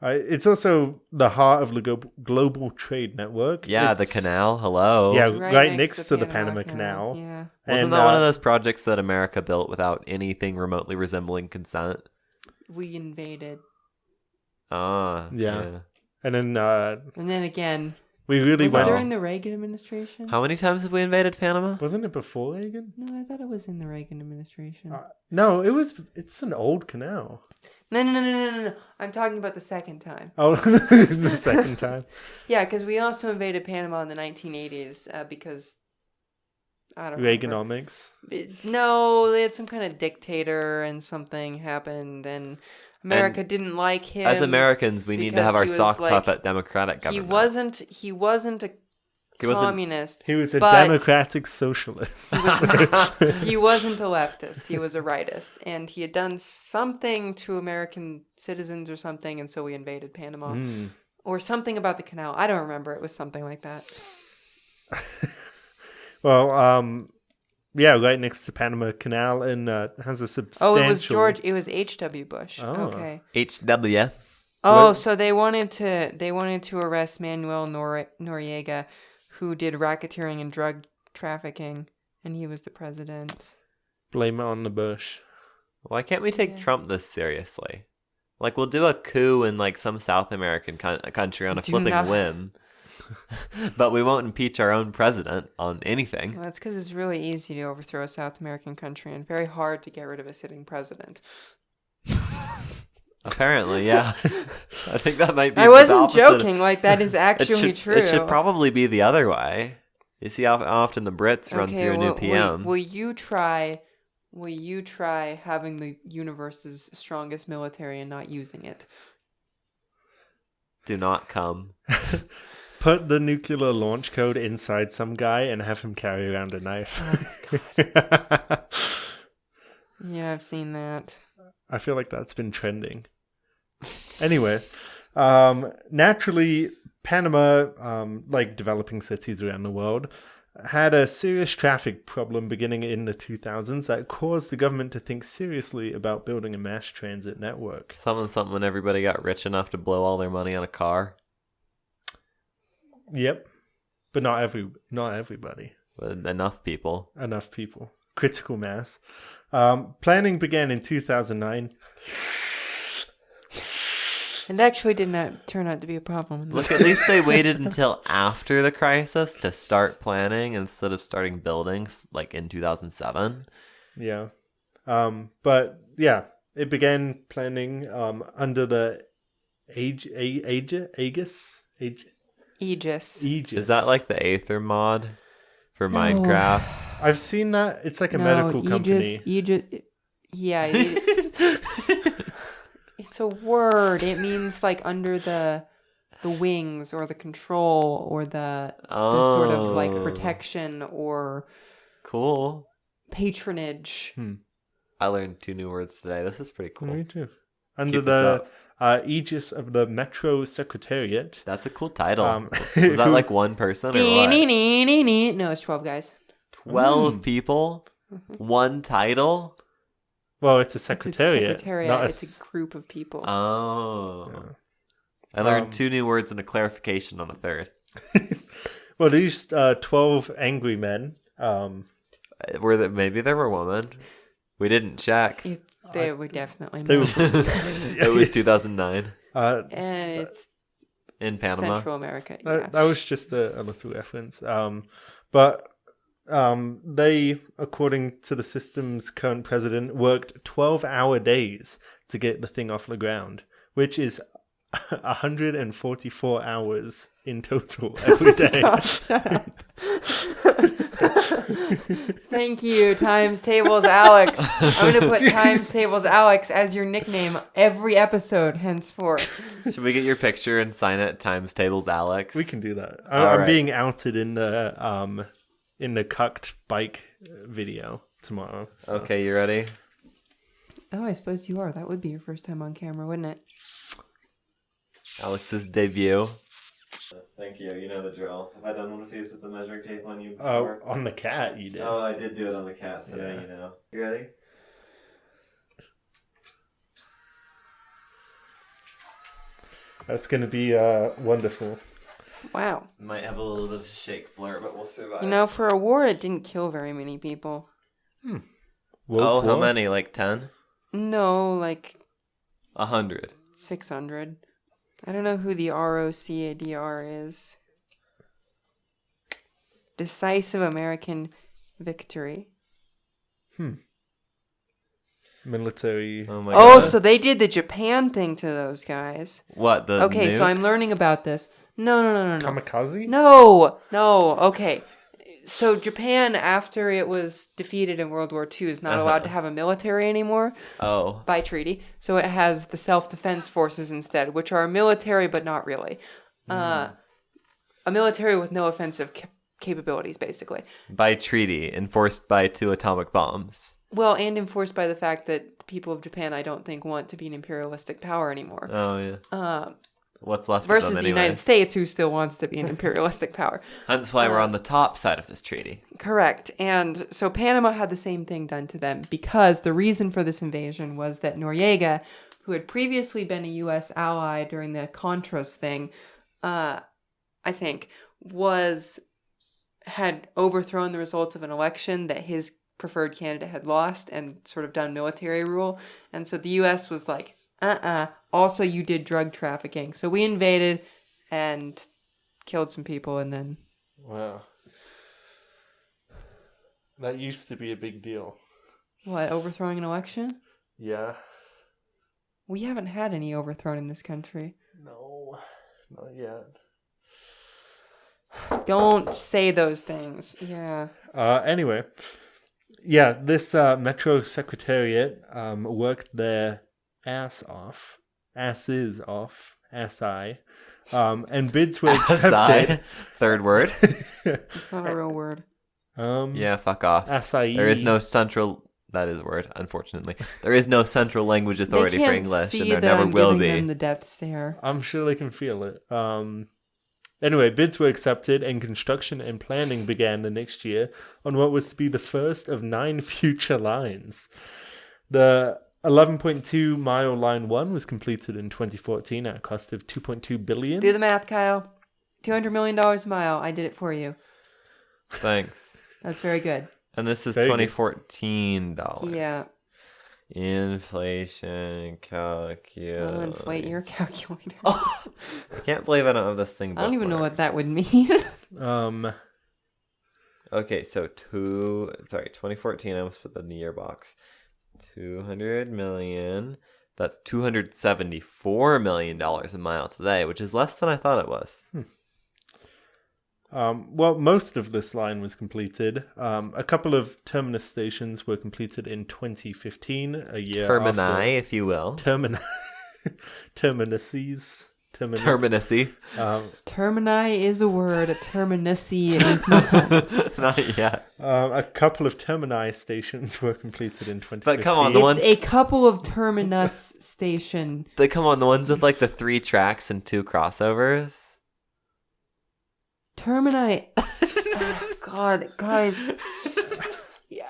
It's also the heart of the global trade network. Yeah, It's- the canal. Hello. Yeah, right next to the Panama Canal. Yeah. Wasn't And, that one of those projects that America built without anything remotely resembling consent? We invaded. Ah. Yeah. And then And then again, We really Was it went. during the Reagan administration? How many times have we invaded Panama? Wasn't it before Reagan? No, I thought it was in the Reagan administration. No, it was. It's an old canal. No. I'm talking about the second time. Oh, the second time. Yeah, because we also invaded Panama in the 1980s because I don't know. Reaganomics. No, they had some kind of dictator and something happened and America didn't like him. As Americans, we need to have our because he sock was, puppet democratic government. He wasn't a communist. He was a but democratic socialist. He wasn't a leftist. He was a rightist. And he had done something to American citizens or something, and so we invaded Panama. Or something about the canal. I don't remember. It was something like that. Well, yeah, right next to Panama Canal, and has a substantial. Oh, it was H.W. Bush. Oh. Okay. HW. Oh, so they wanted to arrest Manuel Noriega, who did racketeering and drug trafficking, and he was the president. Blame it on the Bush. Why can't we take Trump this seriously? Like, we'll do a coup in, like, some South American country on a flipping whim. But we won't impeach our own president on anything. Well, that's because it's really easy to overthrow a South American country and very hard to get rid of a sitting president. Apparently, yeah. I think that might be. I wasn't joking. Like, that is actually true. It should probably be the other way. You see how often the Brits run through a new PM. Will you try having the universe's strongest military and not using it? Do not come. Put the nuclear launch code inside some guy and have him carry around a knife. Oh, God. Yeah, I've seen that. I feel like that's been trending. Anyway, naturally, Panama, like developing cities around the world, had a serious traffic problem beginning in the 2000s that caused the government to think seriously about building a mass transit network. Something when everybody got rich enough to blow all their money on a car. Yep, but not everybody. With enough people. Enough people. Critical mass. Planning began in 2009. It actually did not turn out to be a problem. Look, at least they waited until after the crisis to start planning instead of starting buildings, like in 2007. Yeah. But yeah, it began planning under the Aegis. Is that like the Aether mod for Minecraft? I've seen that. It's like a medical company. Yeah. It's a word. It means like under the wings or the control or the sort of like protection or cool patronage. I learned 2 new words today. This is pretty cool. Me too. Under the Aegis of the Metro Secretariat. That's a cool title. Was that like one person or what? No, it's 12 guys. 12 people? One title? Well, it's a secretariat. It's a group of people. Oh. Yeah. I learned 2 new words and a clarification on a third. Well, these 12 angry men. Maybe there were women. We didn't check. They were definitely not. It was 2009. And it's in Panama. Central America. That was just a little reference. But they, according to the system's current president, worked 12-hour days to get the thing off the ground, which is 144 hours in total every day. Thank you, Times Tables Alex. I'm going to put Times Tables Alex as your nickname every episode henceforth. Should we get your picture and sign it Times Tables Alex? We can do that. I'm being outed in the cucked bike video tomorrow. So. Okay, you ready? Oh, I suppose you are. That would be your first time on camera, wouldn't it? Alex's debut. Thank you. You know the drill. Have I done one of these with the measuring tape on you before? On the cat you did. Oh, I did do it on the cat today, Yeah. you know. You ready? That's going to be wonderful. Wow. Might have a little bit of a shake blur, but we'll survive. You know, for a war, it didn't kill very many people. How many? Like 10? No, like 100. 600. I don't know who the ROCADR is. decisive American victory. Military. Oh my Oh, god. so they did the Japan thing to those guys. What, the Okay, so I'm nukes? learning about this. No. Kamikaze? No. Okay. So Japan, after it was defeated in World War II, is not allowed to have a military anymore Oh. by treaty. So it has the self-defense forces instead, which are a military, but not really. A military with no offensive capabilities, basically. By treaty, enforced by 2 atomic bombs. Well, and enforced by the fact that the people of Japan, I don't think, want to be an imperialistic power anymore. Oh, yeah. What's left Versus of them the anyway? United States, who still wants to be an imperialistic power. Hence why we're on the top side of this treaty. Correct. And so Panama had the same thing done to them because the reason for this invasion was that Noriega, who had previously been a U.S. ally during the Contras thing, I think, had overthrown the results of an election that his preferred candidate had lost and sort of done military rule. And so the U.S. was like, also you did drug trafficking. So we invaded and killed some people and then... Wow. That used to be a big deal. What, overthrowing an election? Yeah. We haven't had any overthrown in this country. No, not yet. Don't say those things. Yeah. Anyway, yeah, this Metro Secretariat worked their asses off, and bids were accepted. Third word. It's not a real word. Yeah, fuck off. Acai. There is no central... That is a word, unfortunately. There is no central language authority They for can't English, see and there that never I'm will giving be. them the death stare. I'm sure they can feel it. Anyway, bids were accepted and construction and planning began the next year on what was to be the first of 9 future lines. The 11.2 mile line 1 was completed in 2014 at a cost of $2.2 billion. Do the math, Kyle. $200 million a mile. I did it for you. Thanks. That's very good. And this is Very good. 2014 dollars. Yeah. Inflation calculator. I'll inflate your calculator. I can't believe I don't have this thing. I don't even know bookmarked. what that would mean. Okay, so 2014. I almost put that in the year box. 200 million. That's $274 million a mile today, which is less than I thought it was. Well, most of this line was completed. A couple of terminus stations were completed in 2015, a year Termini, if you will. Terminuses. Terminusy. Termini is a word. A terminusy is not. Not yet. A couple of termini stations were completed in 2015. But come on, the It's ones a couple of terminus station. the ones with like the 3 tracks and 2 crossovers. Termini. Oh, God, guys.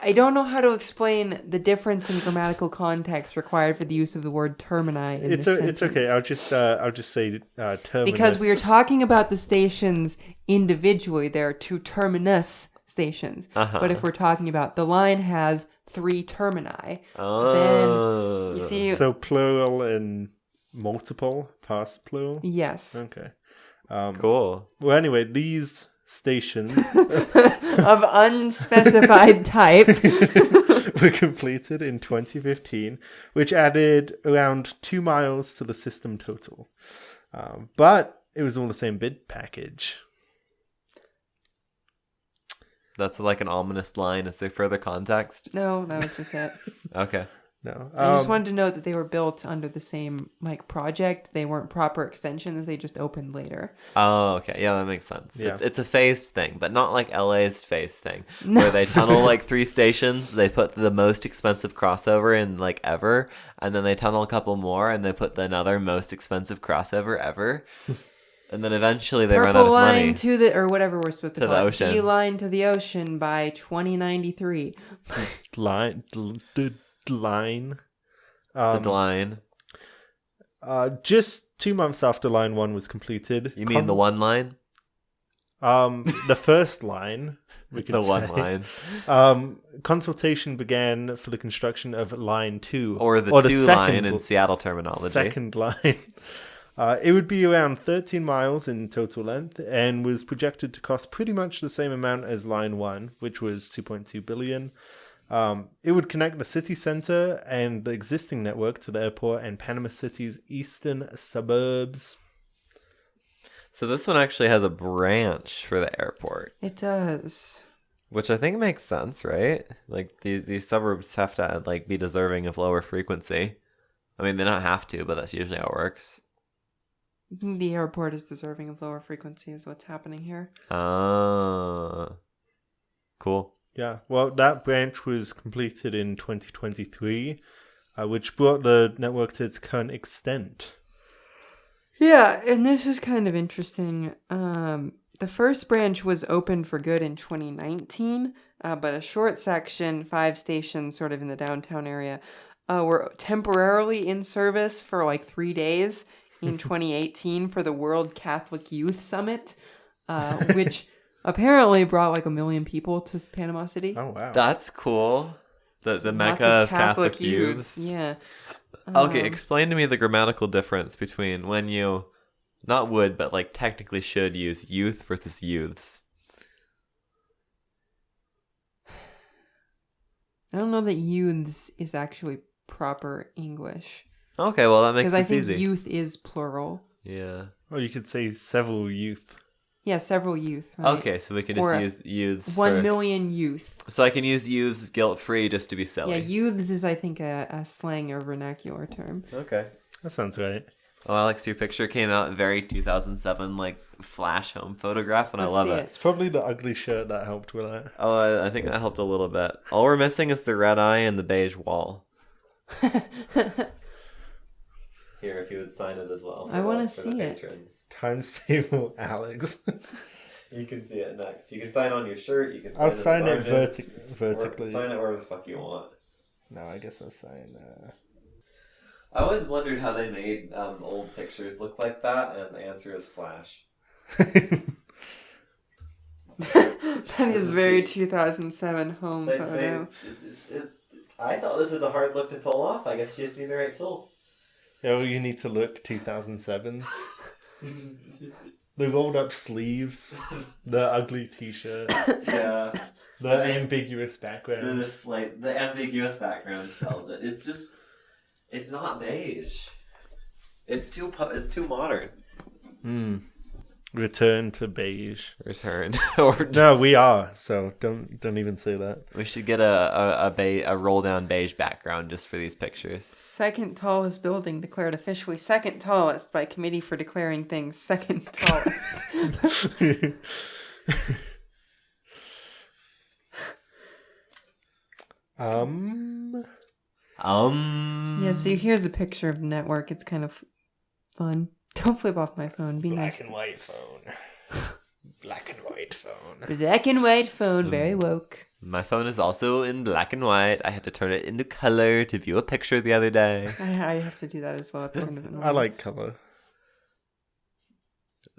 I don't know how to explain the difference in grammatical context required for the use of the word termini in It's this it's okay. sentence. I'll just say terminus. Because we are talking about the stations individually. There are 2 terminus stations. But if we're talking about the line has 3 termini, Oh. then you see... So plural and multiple, past plural. Yes. Okay. Cool. Well, anyway, these stations Of unspecified type. were completed in 2015, which added around 2 miles to the system total. But it was all the same bid package. That's like an ominous line. Is there further context? No, that was just it. Okay. No, I just wanted to note that they were built under the same project. They weren't proper extensions. They just opened later. Oh, okay. Yeah, that makes sense. Yeah. It's a phased thing, but not like LA's phase thing, No. where they tunnel like 3 stations. They put the most expensive crossover in like ever, and then they tunnel a couple more, and they put another most expensive crossover ever. And then eventually they run out Purple of line money. to the, or whatever we're supposed to To call the it. ocean. Key line to the ocean by 2093. line. The line. Just 2 months after line 1 was completed. You mean the one line? The first line. We could The one say. line. Consultation began for the construction of line 2, Or the 2 line in Seattle terminology. Second line. It would be around 13 miles in total length and was projected to cost pretty much the same amount as Line 1, which was $2.2 billion. It would connect the city center and the existing network to the airport and Panama City's eastern suburbs. So this one actually has a branch for the airport. It does. Which I think makes sense, right? Like, these suburbs have to, like, be deserving of lower frequency. I mean, they don't have to, but that's usually how it works. The airport is deserving of lower frequency is what's happening here. Cool. Yeah, well, that branch was completed in 2023, which brought the network to its current extent. Yeah, and this is kind of interesting. The first branch was opened for good in 2019, but a short section, 5 stations sort of in the downtown area, were temporarily in service for like 3 days in 2018 for the World Catholic Youth Summit, which apparently brought like 1 million people to Panama City. Oh, wow. That's cool. The Lots Mecca of Catholic youths. Yeah. Okay, explain to me the grammatical difference between when you, not would, but like technically should use youth versus youths. I don't know that youths is actually proper English. Okay, well that makes Because I this think easy. youth is plural. Yeah. Or you could say several youth. Yeah, several youth. Right? Okay, so we can Or just use youths. 1 million youth. So I can use youths guilt-free just to be silly. Yeah, youths is, I think, a slang or vernacular term. Okay. That sounds right. Well, Alex, your picture came out very 2007, like, flash home photograph, and Let's I love see it. it. It's probably the ugly shirt that helped with that. Oh, I think that helped a little bit. All we're missing is the red eye and the beige wall. Here, if you would sign it as well. I want to see it. Times table Alex. You can see it next. You can sign on your shirt. You can. I'll sign it vertically. vertically. Sign it wherever the fuck you want. No, I guess I'll sign. I always wondered how they made old pictures look like that, and the answer is Flash. That is very 2007 home photo. I thought this was a hard look to pull off. I guess you just need the right soul. Yeah, well, you need to look 2007s. The rolled up sleeves, the ugly t-shirt, Yeah. the ambiguous background. Just like the ambiguous background sells it. It's not beige. It's too modern. Return to beige. Return. Or No, we are. So don't even say that. we should get a roll down beige background just for these pictures. Second tallest building declared officially second tallest by committee for declaring things second tallest. Yeah, so here's a picture of the network. It's kind of fun. Don't flip off my phone. Be nice. Black and white phone. Black and white phone. Black and white phone, very woke. My phone is also in black and white. I had to turn it into color to view a picture the other day. I have to do that as well. It's kind of annoying. I like color.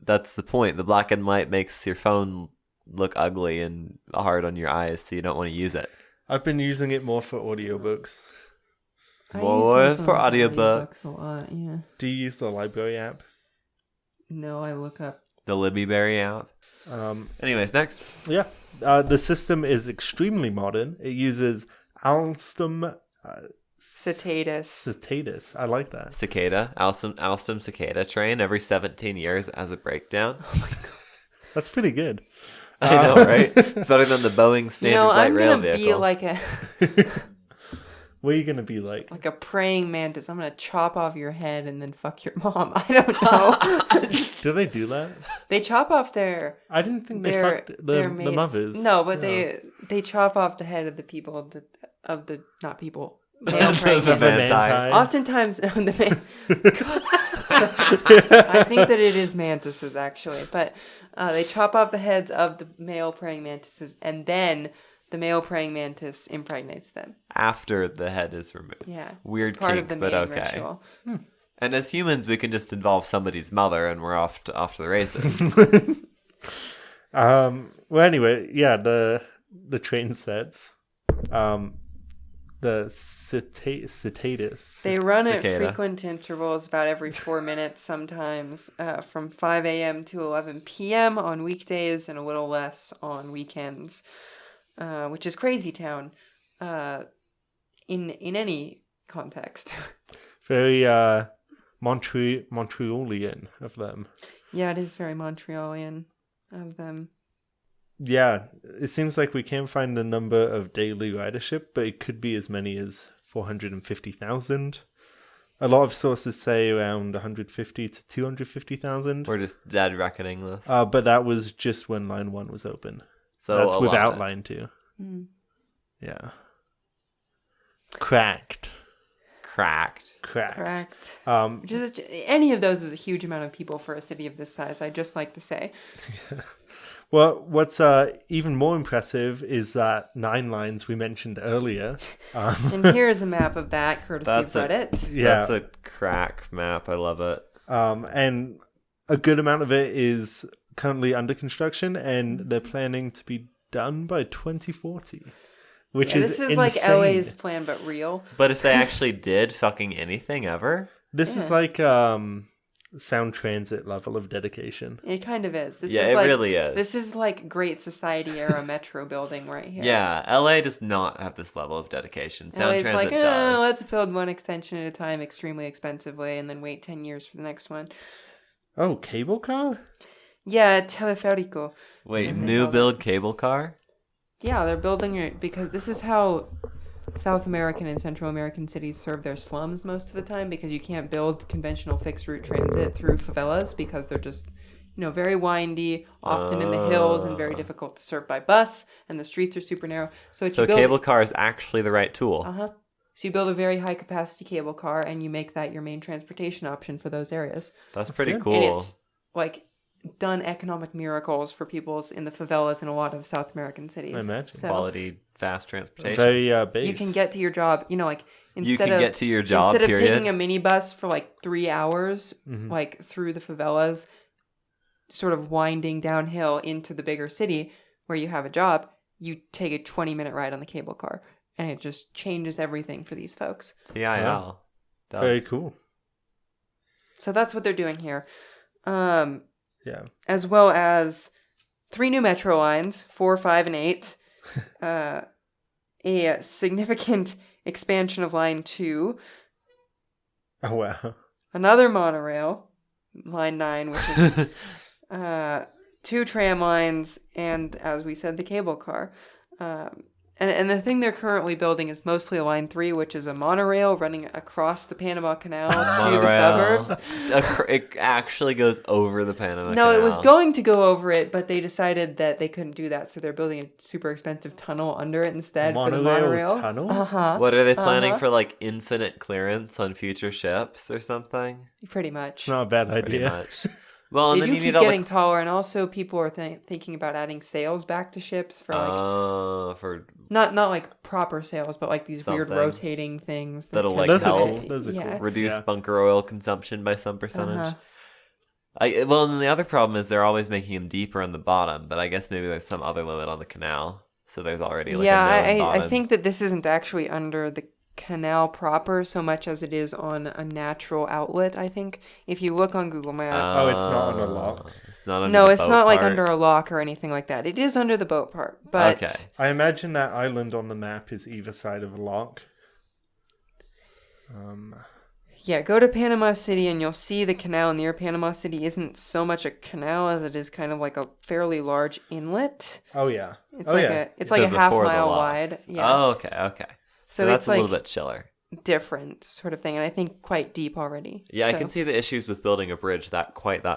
That's the point. The black and white makes your phone look ugly and hard on your eyes, so you don't want to use it. I've been using it more for audiobooks. I More use my phone for audiobooks. a lot, yeah. Do you use the library app? No, I look up. The Libbyberry app. Anyways, next. Yeah. The system is extremely modern. It uses Alstom Citatus. Citatus. I like that. Cicada. Alstom cicada train every 17 years as a breakdown. Oh my god. That's pretty good. I know, right? It's better than the Boeing standard light I'm rail gonna vehicle. be like a What are you gonna be like? like a praying mantis. I'm gonna chop off your head and then fuck your mom. I don't know. Do they do that? They chop off their I didn't think they their fucked their the mates. mothers. No, but they chop off the head of the people of the not people. Male praying The mantis. manti. Oftentimes, the I think that it is mantises actually, but they chop off the heads of the male praying mantises, and then the male praying mantis impregnates them. After the head is removed. Yeah, Weird it's part kink, of the but mating okay. ritual. And as humans, we can just involve somebody's mother, and we're off to the races. Well, anyway, yeah, the train sets. the citatus. They run at Cicada. frequent intervals, about every 4 minutes sometimes, from 5 a.m. to 11 p.m. on weekdays and a little less on weekends, which is crazy town in any context. Very Montrealian of them. Yeah, it is very Montrealian of them. Yeah, it seems like we can't find the number of daily ridership, but it could be as many as 450,000. A lot of sources say around 150 to 250,000. We're just dead reckoning this. But that was just when Line 1 was open. So that's a lot. without Line 2. Mm. Yeah. Cracked. Correct. Any of those is a huge amount of people for a city of this size, I'd just like to say. Well, what's even more impressive is that 9 lines we mentioned earlier. And here's a map of that, courtesy of Reddit. Yeah. That's a crack map. I love it. And a good amount of it is currently under construction, and they're planning to be done by 2040. Which is this is insane. like LA's plan, but real. But if they actually did fucking anything ever, This is like Sound Transit level of dedication. It kind of is. This yeah, is it like, really is. This is like Great Society era metro building right here. Yeah, LA does not have this level of dedication. Sound LA's Transit like, does. let's build one extension at a time extremely expensively and then wait 10 years for the next one. Oh, cable car? Yeah, teleférico. Wait, As they new call it. build cable car? Yeah, they're building it because this is how South American and Central American cities serve their slums most of the time, because you can't build conventional fixed route transit through favelas because they're just, very windy, often in the hills, and very difficult to serve by bus, and the streets are super narrow. So Cable car is actually the right tool. So you build a very high capacity cable car and you make that your main transportation option for those areas. That's pretty good. cool. And it's like done economic miracles for people in the favelas in a lot of South American cities. I imagine. So Quality, fast transportation. Very base. you can get to your job, like You can get to your job, instead of period. taking a minibus for like 3 hours, like through the favelas, sort of winding downhill into the bigger city where you have a job, you take a 20-minute ride on the cable car. And it just changes everything for these folks. TIL. Wow. Done. Very cool. So that's what they're doing here. Yeah. As well as 3 new metro lines, 4, 5, and 8. A significant expansion of Line 2. Oh, wow. Another monorail, Line 9, which is 2 tram lines, and, as we said, the cable car. And the thing they're currently building is mostly a Line 3, which is a monorail running across the Panama Canal to the suburbs. It actually goes over the Panama No, Canal. it was going to go over it, but they decided that they couldn't do that, so they're building a super expensive tunnel under it instead for the monorail. Tunnel? Uh-huh. What are they planning for, like, infinite clearance on future ships or something? Pretty much. It's not a bad Pretty idea. much. Well, and They then do you keep need all getting taller, and also people are thinking about adding sails back to ships for like for not like proper sails, but like these weird Something. rotating things that That'll, can- like, Those are help. cool. Those are cool. reduce Yeah. bunker oil consumption by some percentage. Uh-huh. Well, and then the other problem is they're always making them deeper on the bottom, but I guess maybe there's some other limit on the canal, so there's already like a known I bottom. think that this isn't actually under the canal proper so much as it is on a natural outlet. I think if you look on Google Maps. Oh, it's not on a lock? It's not under No, the it's boat not like part. under a lock or anything like that. It is under the boat part, but Okay. I imagine that island on the map is either side of a lock. yeah, go to Panama City and you'll see the canal near Panama City isn't so much a canal as it is kind of like a fairly large inlet. Oh, yeah. It's oh, like yeah. it's So like a half before the mile locks. wide. Yeah. Oh, okay. So So that's it's a like little bit chiller. different sort of thing, and I think quite deep already. Yeah, I So- can see the issues with building a bridge that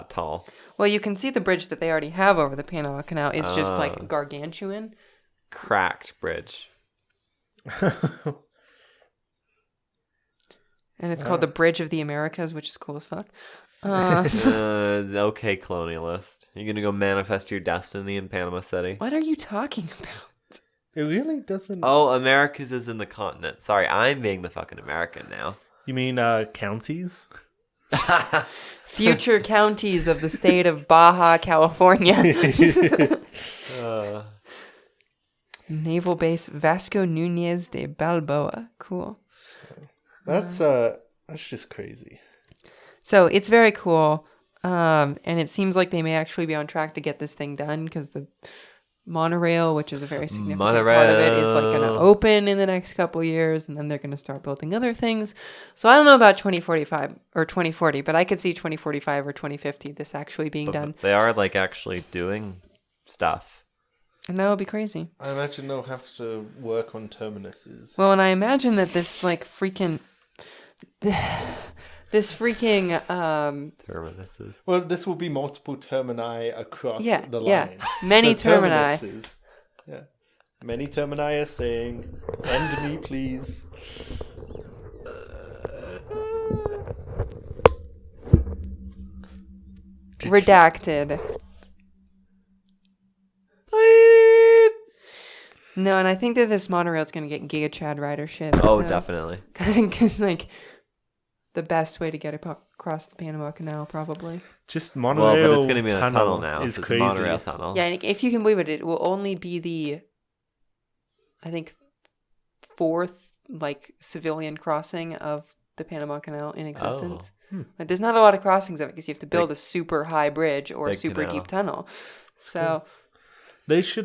tall. Well, you can see the bridge that they already have over the Panama Canal is just Ah. like gargantuan. Cracked bridge. And it's called the Bridge of the Americas, which is cool as fuck. Okay, colonialist. You're gonna go manifest your destiny in Panama City? What are you talking about? It really doesn't... Oh, Americas is in the continent. Sorry, I'm being the fucking American now. You mean counties? Future counties of the state of Baja California. Naval Base Vasco Nunez de Balboa. Cool. That's just crazy. So it's very cool. And it seems like they may actually be on track to get this thing done because the monorail, which is a very significant part of it, is like going to open in the next couple of years, and then they're going to start building other things. So I don't know about 2045 or 2040, but I could see 2045 or 2050 this actually being done. They are like actually doing stuff. And that would be crazy. I imagine they'll have to work on terminuses. Well, and I imagine that this like freaking Terminuses. Well, this will be multiple termini across the line. Yeah, many termini. Terminuses. Yeah. Many termini are saying, "End me, please." Redacted. No, and I think that this monorail is going to get Giga Chad ridership. Oh, definitely. I think it's like the best way to get across the Panama Canal, probably. Just monorail. Well, but it's going to be in a tunnel now. It's It's crazy. a monorail tunnel. Yeah, and if you can believe it, it will only be the, I think, fourth like civilian crossing of the Panama Canal in existence. Like, there's not a lot of crossings of it because you have to build a super high bridge or a big super canal. deep tunnel. So, They should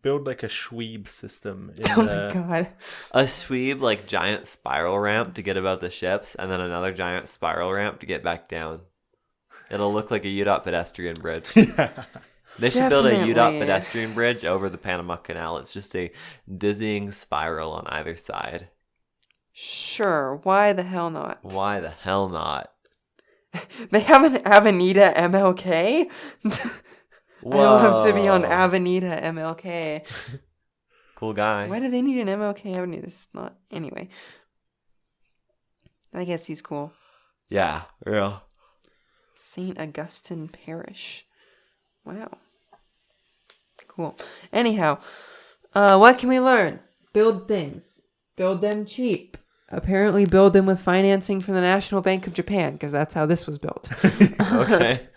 build like a Schweeb system. oh my god. A sweep, like giant spiral ramp to get above the ships, and then another giant spiral ramp to get back down. It'll look like a UDOT pedestrian bridge. They should build a UDOT Definitely. pedestrian bridge over the Panama Canal. It's just a dizzying spiral on either side. Sure, why the hell not? Why the hell not? They have an Avenida MLK? I love to be on Avenida MLK. Cool guy. Why do they need an MLK Avenue? This is not... Anyway. I guess he's cool. Yeah. St. Augustine Parish. Wow. Cool. Anyhow, what can we learn? Build things. Build them cheap. Apparently build them with financing from the National Bank of Japan, because that's how this was built. Okay.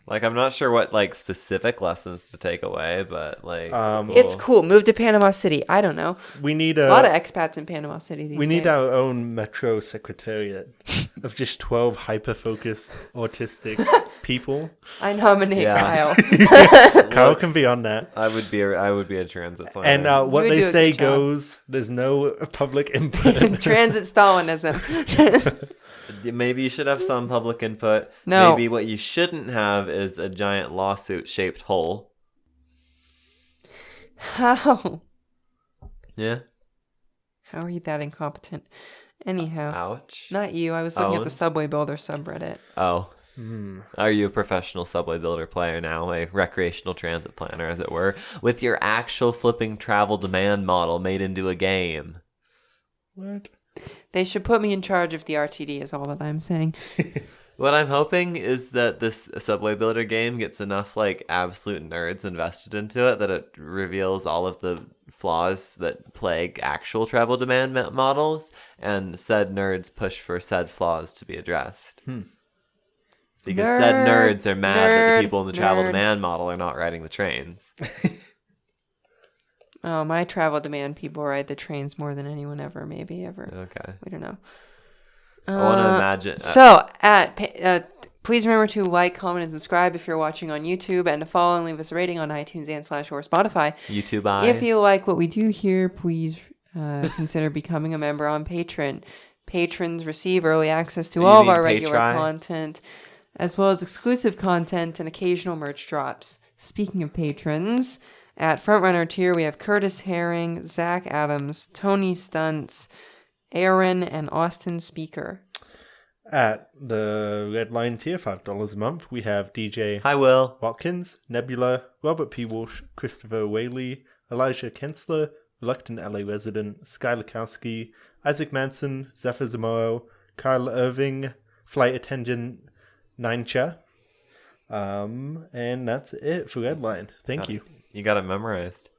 Like, I'm not sure what, like, specific lessons to take away, but, like, It's cool. Move to Panama City. I don't know. We need A lot of expats in Panama City these days. We need our own metro secretariat of just 12 hyper-focused autistic people. I nominate Yeah. Kyle. Kyle can be on that. I would be a transit planner. And what would they do a say good job. goes. There's no public input. Transit Stalinism. Maybe you should have some public input. No. Maybe what you shouldn't have is a giant lawsuit-shaped hole. How? Yeah. How are you that incompetent? Anyhow. Ouch. Not you. I was looking at Owen? the Subway Builder subreddit. Oh. Are you a professional subway builder player now, a recreational transit planner, as it were, with your actual flipping travel demand model made into a game? What? They should put me in charge of the RTD is all that I'm saying. What I'm hoping is that this subway builder game gets enough like absolute nerds invested into it that it reveals all of the flaws that plague actual travel demand models, and said nerds push for said flaws to be addressed. Because said nerds are mad that the people in the travel demand model are not riding the trains. Oh, my travel demand people ride the trains more than anyone ever, maybe ever. Okay. We don't know. I want to imagine. So, please remember to like, comment, and subscribe if you're watching on YouTube, and to follow and leave us a rating on iTunes and /or Spotify. YouTube If you like what we do here, please consider becoming a member on Patreon. Patrons receive early access to all of our regular content, as well as exclusive content and occasional merch drops. Speaking of patrons, at Frontrunner tier, we have Curtis Herring, Zach Adams, Tony Stunts, Aaron, and Austin Speaker. At the Red Line tier, $5 a month, we have DJ Hi, Will. Watkins, Nebula, Robert P. Walsh, Christopher Whaley, Elijah Kensler, Reluctant LA Resident, Sky Lukowski, Isaac Manson, Zephyr Zamoro, Kyle Irving, Flight Attendant Nincha. And that's it for Red Line. Thank you. You got it memorized.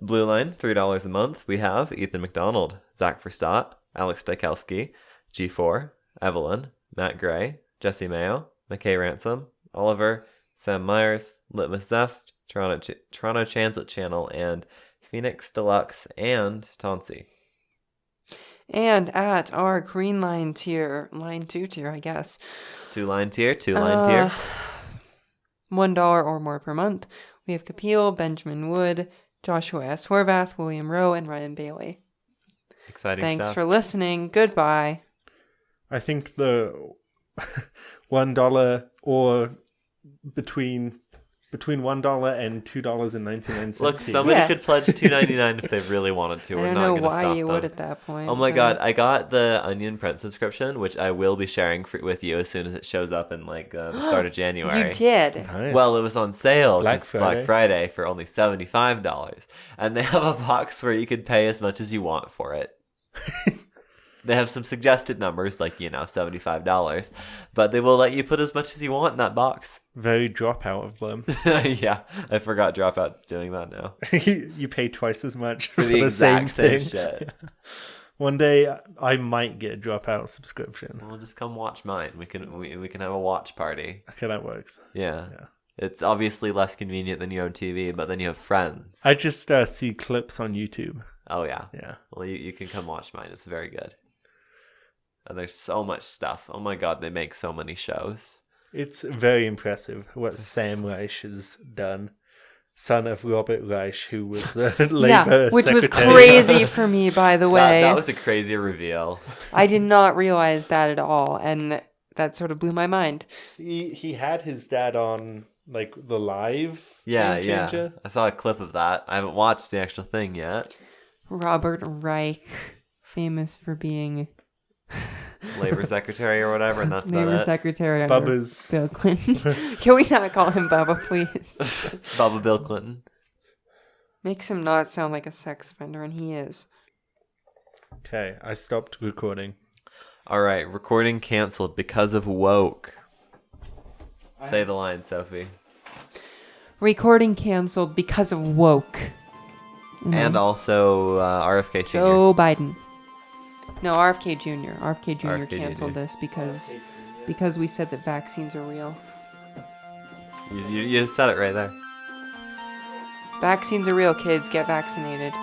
Blue Line, $3 a month. We have Ethan McDonald, Zach Verstaat, Alex Dykowski, G4, Evelyn, Matt Gray, Jesse Mayo, McKay Ransom, Oliver, Sam Myers, Litmus Zest, Toronto Transit Channel, and Phoenix Deluxe and Tonsy. And at our green line tier, line 2 tier, I guess. 2-line tier, 2-line tier. $1 or more per month. We have Kapil, Benjamin Wood, Joshua S. Horvath, William Rowe, and Ryan Bailey. Exciting Thanks stuff. for listening. Goodbye. I think the $1 or between $1 and $2.99. Look, somebody Yeah. could pledge $2.99 if they really wanted to. I We're don't not know going to why stop you them. would at that point. Oh my but- god, I got the Onion print subscription, which I will be sharing with you as soon as it shows up in like the start of January. You did. Nice. Well, it was on sale Black 'cause Black Friday for only $75. And they have a box where you can pay as much as you want for it. They have some suggested numbers, like, $75. But they will let you put as much as you want in that box. Very dropout of them. Yeah, I forgot Dropout's doing that now. You pay twice as much for The the same exact same thing. shit. One day I might get a Dropout subscription. Well, just come watch mine. We can have a watch party. Okay, that works. Yeah. Yeah. It's obviously less convenient than your own TV, but then you have friends. I just see clips on YouTube. Oh, yeah. Yeah. Well, you can come watch mine. It's very good. And there's so much stuff. Oh my god, they make so many shows. It's very impressive what Sam Reich has done. Son of Robert Reich, who was the Labour which was secretary. crazy for me, by the way. That was a crazy reveal. I did not realize that at all, and that sort of blew my mind. He had his dad on like the live. Yeah, Game yeah. Changer. I saw a clip of that. I haven't watched the actual thing yet. Robert Reich, famous for being Labor secretary or whatever, and that's about Labor it. secretary under Bubba's. Bill Clinton. Can we not call him Bubba, please? Bubba Bill Clinton. Makes him not sound like a sex offender, and he is. Okay, I stopped recording. All right, recording canceled because of woke. Say the line, Sophie. Recording canceled because of woke. And also RFK Sr. Joe Biden. No, RFK Jr. RFK Jr. RFK canceled Jr. this because we said that vaccines are real. You said it right there. Vaccines are real, kids. Get vaccinated.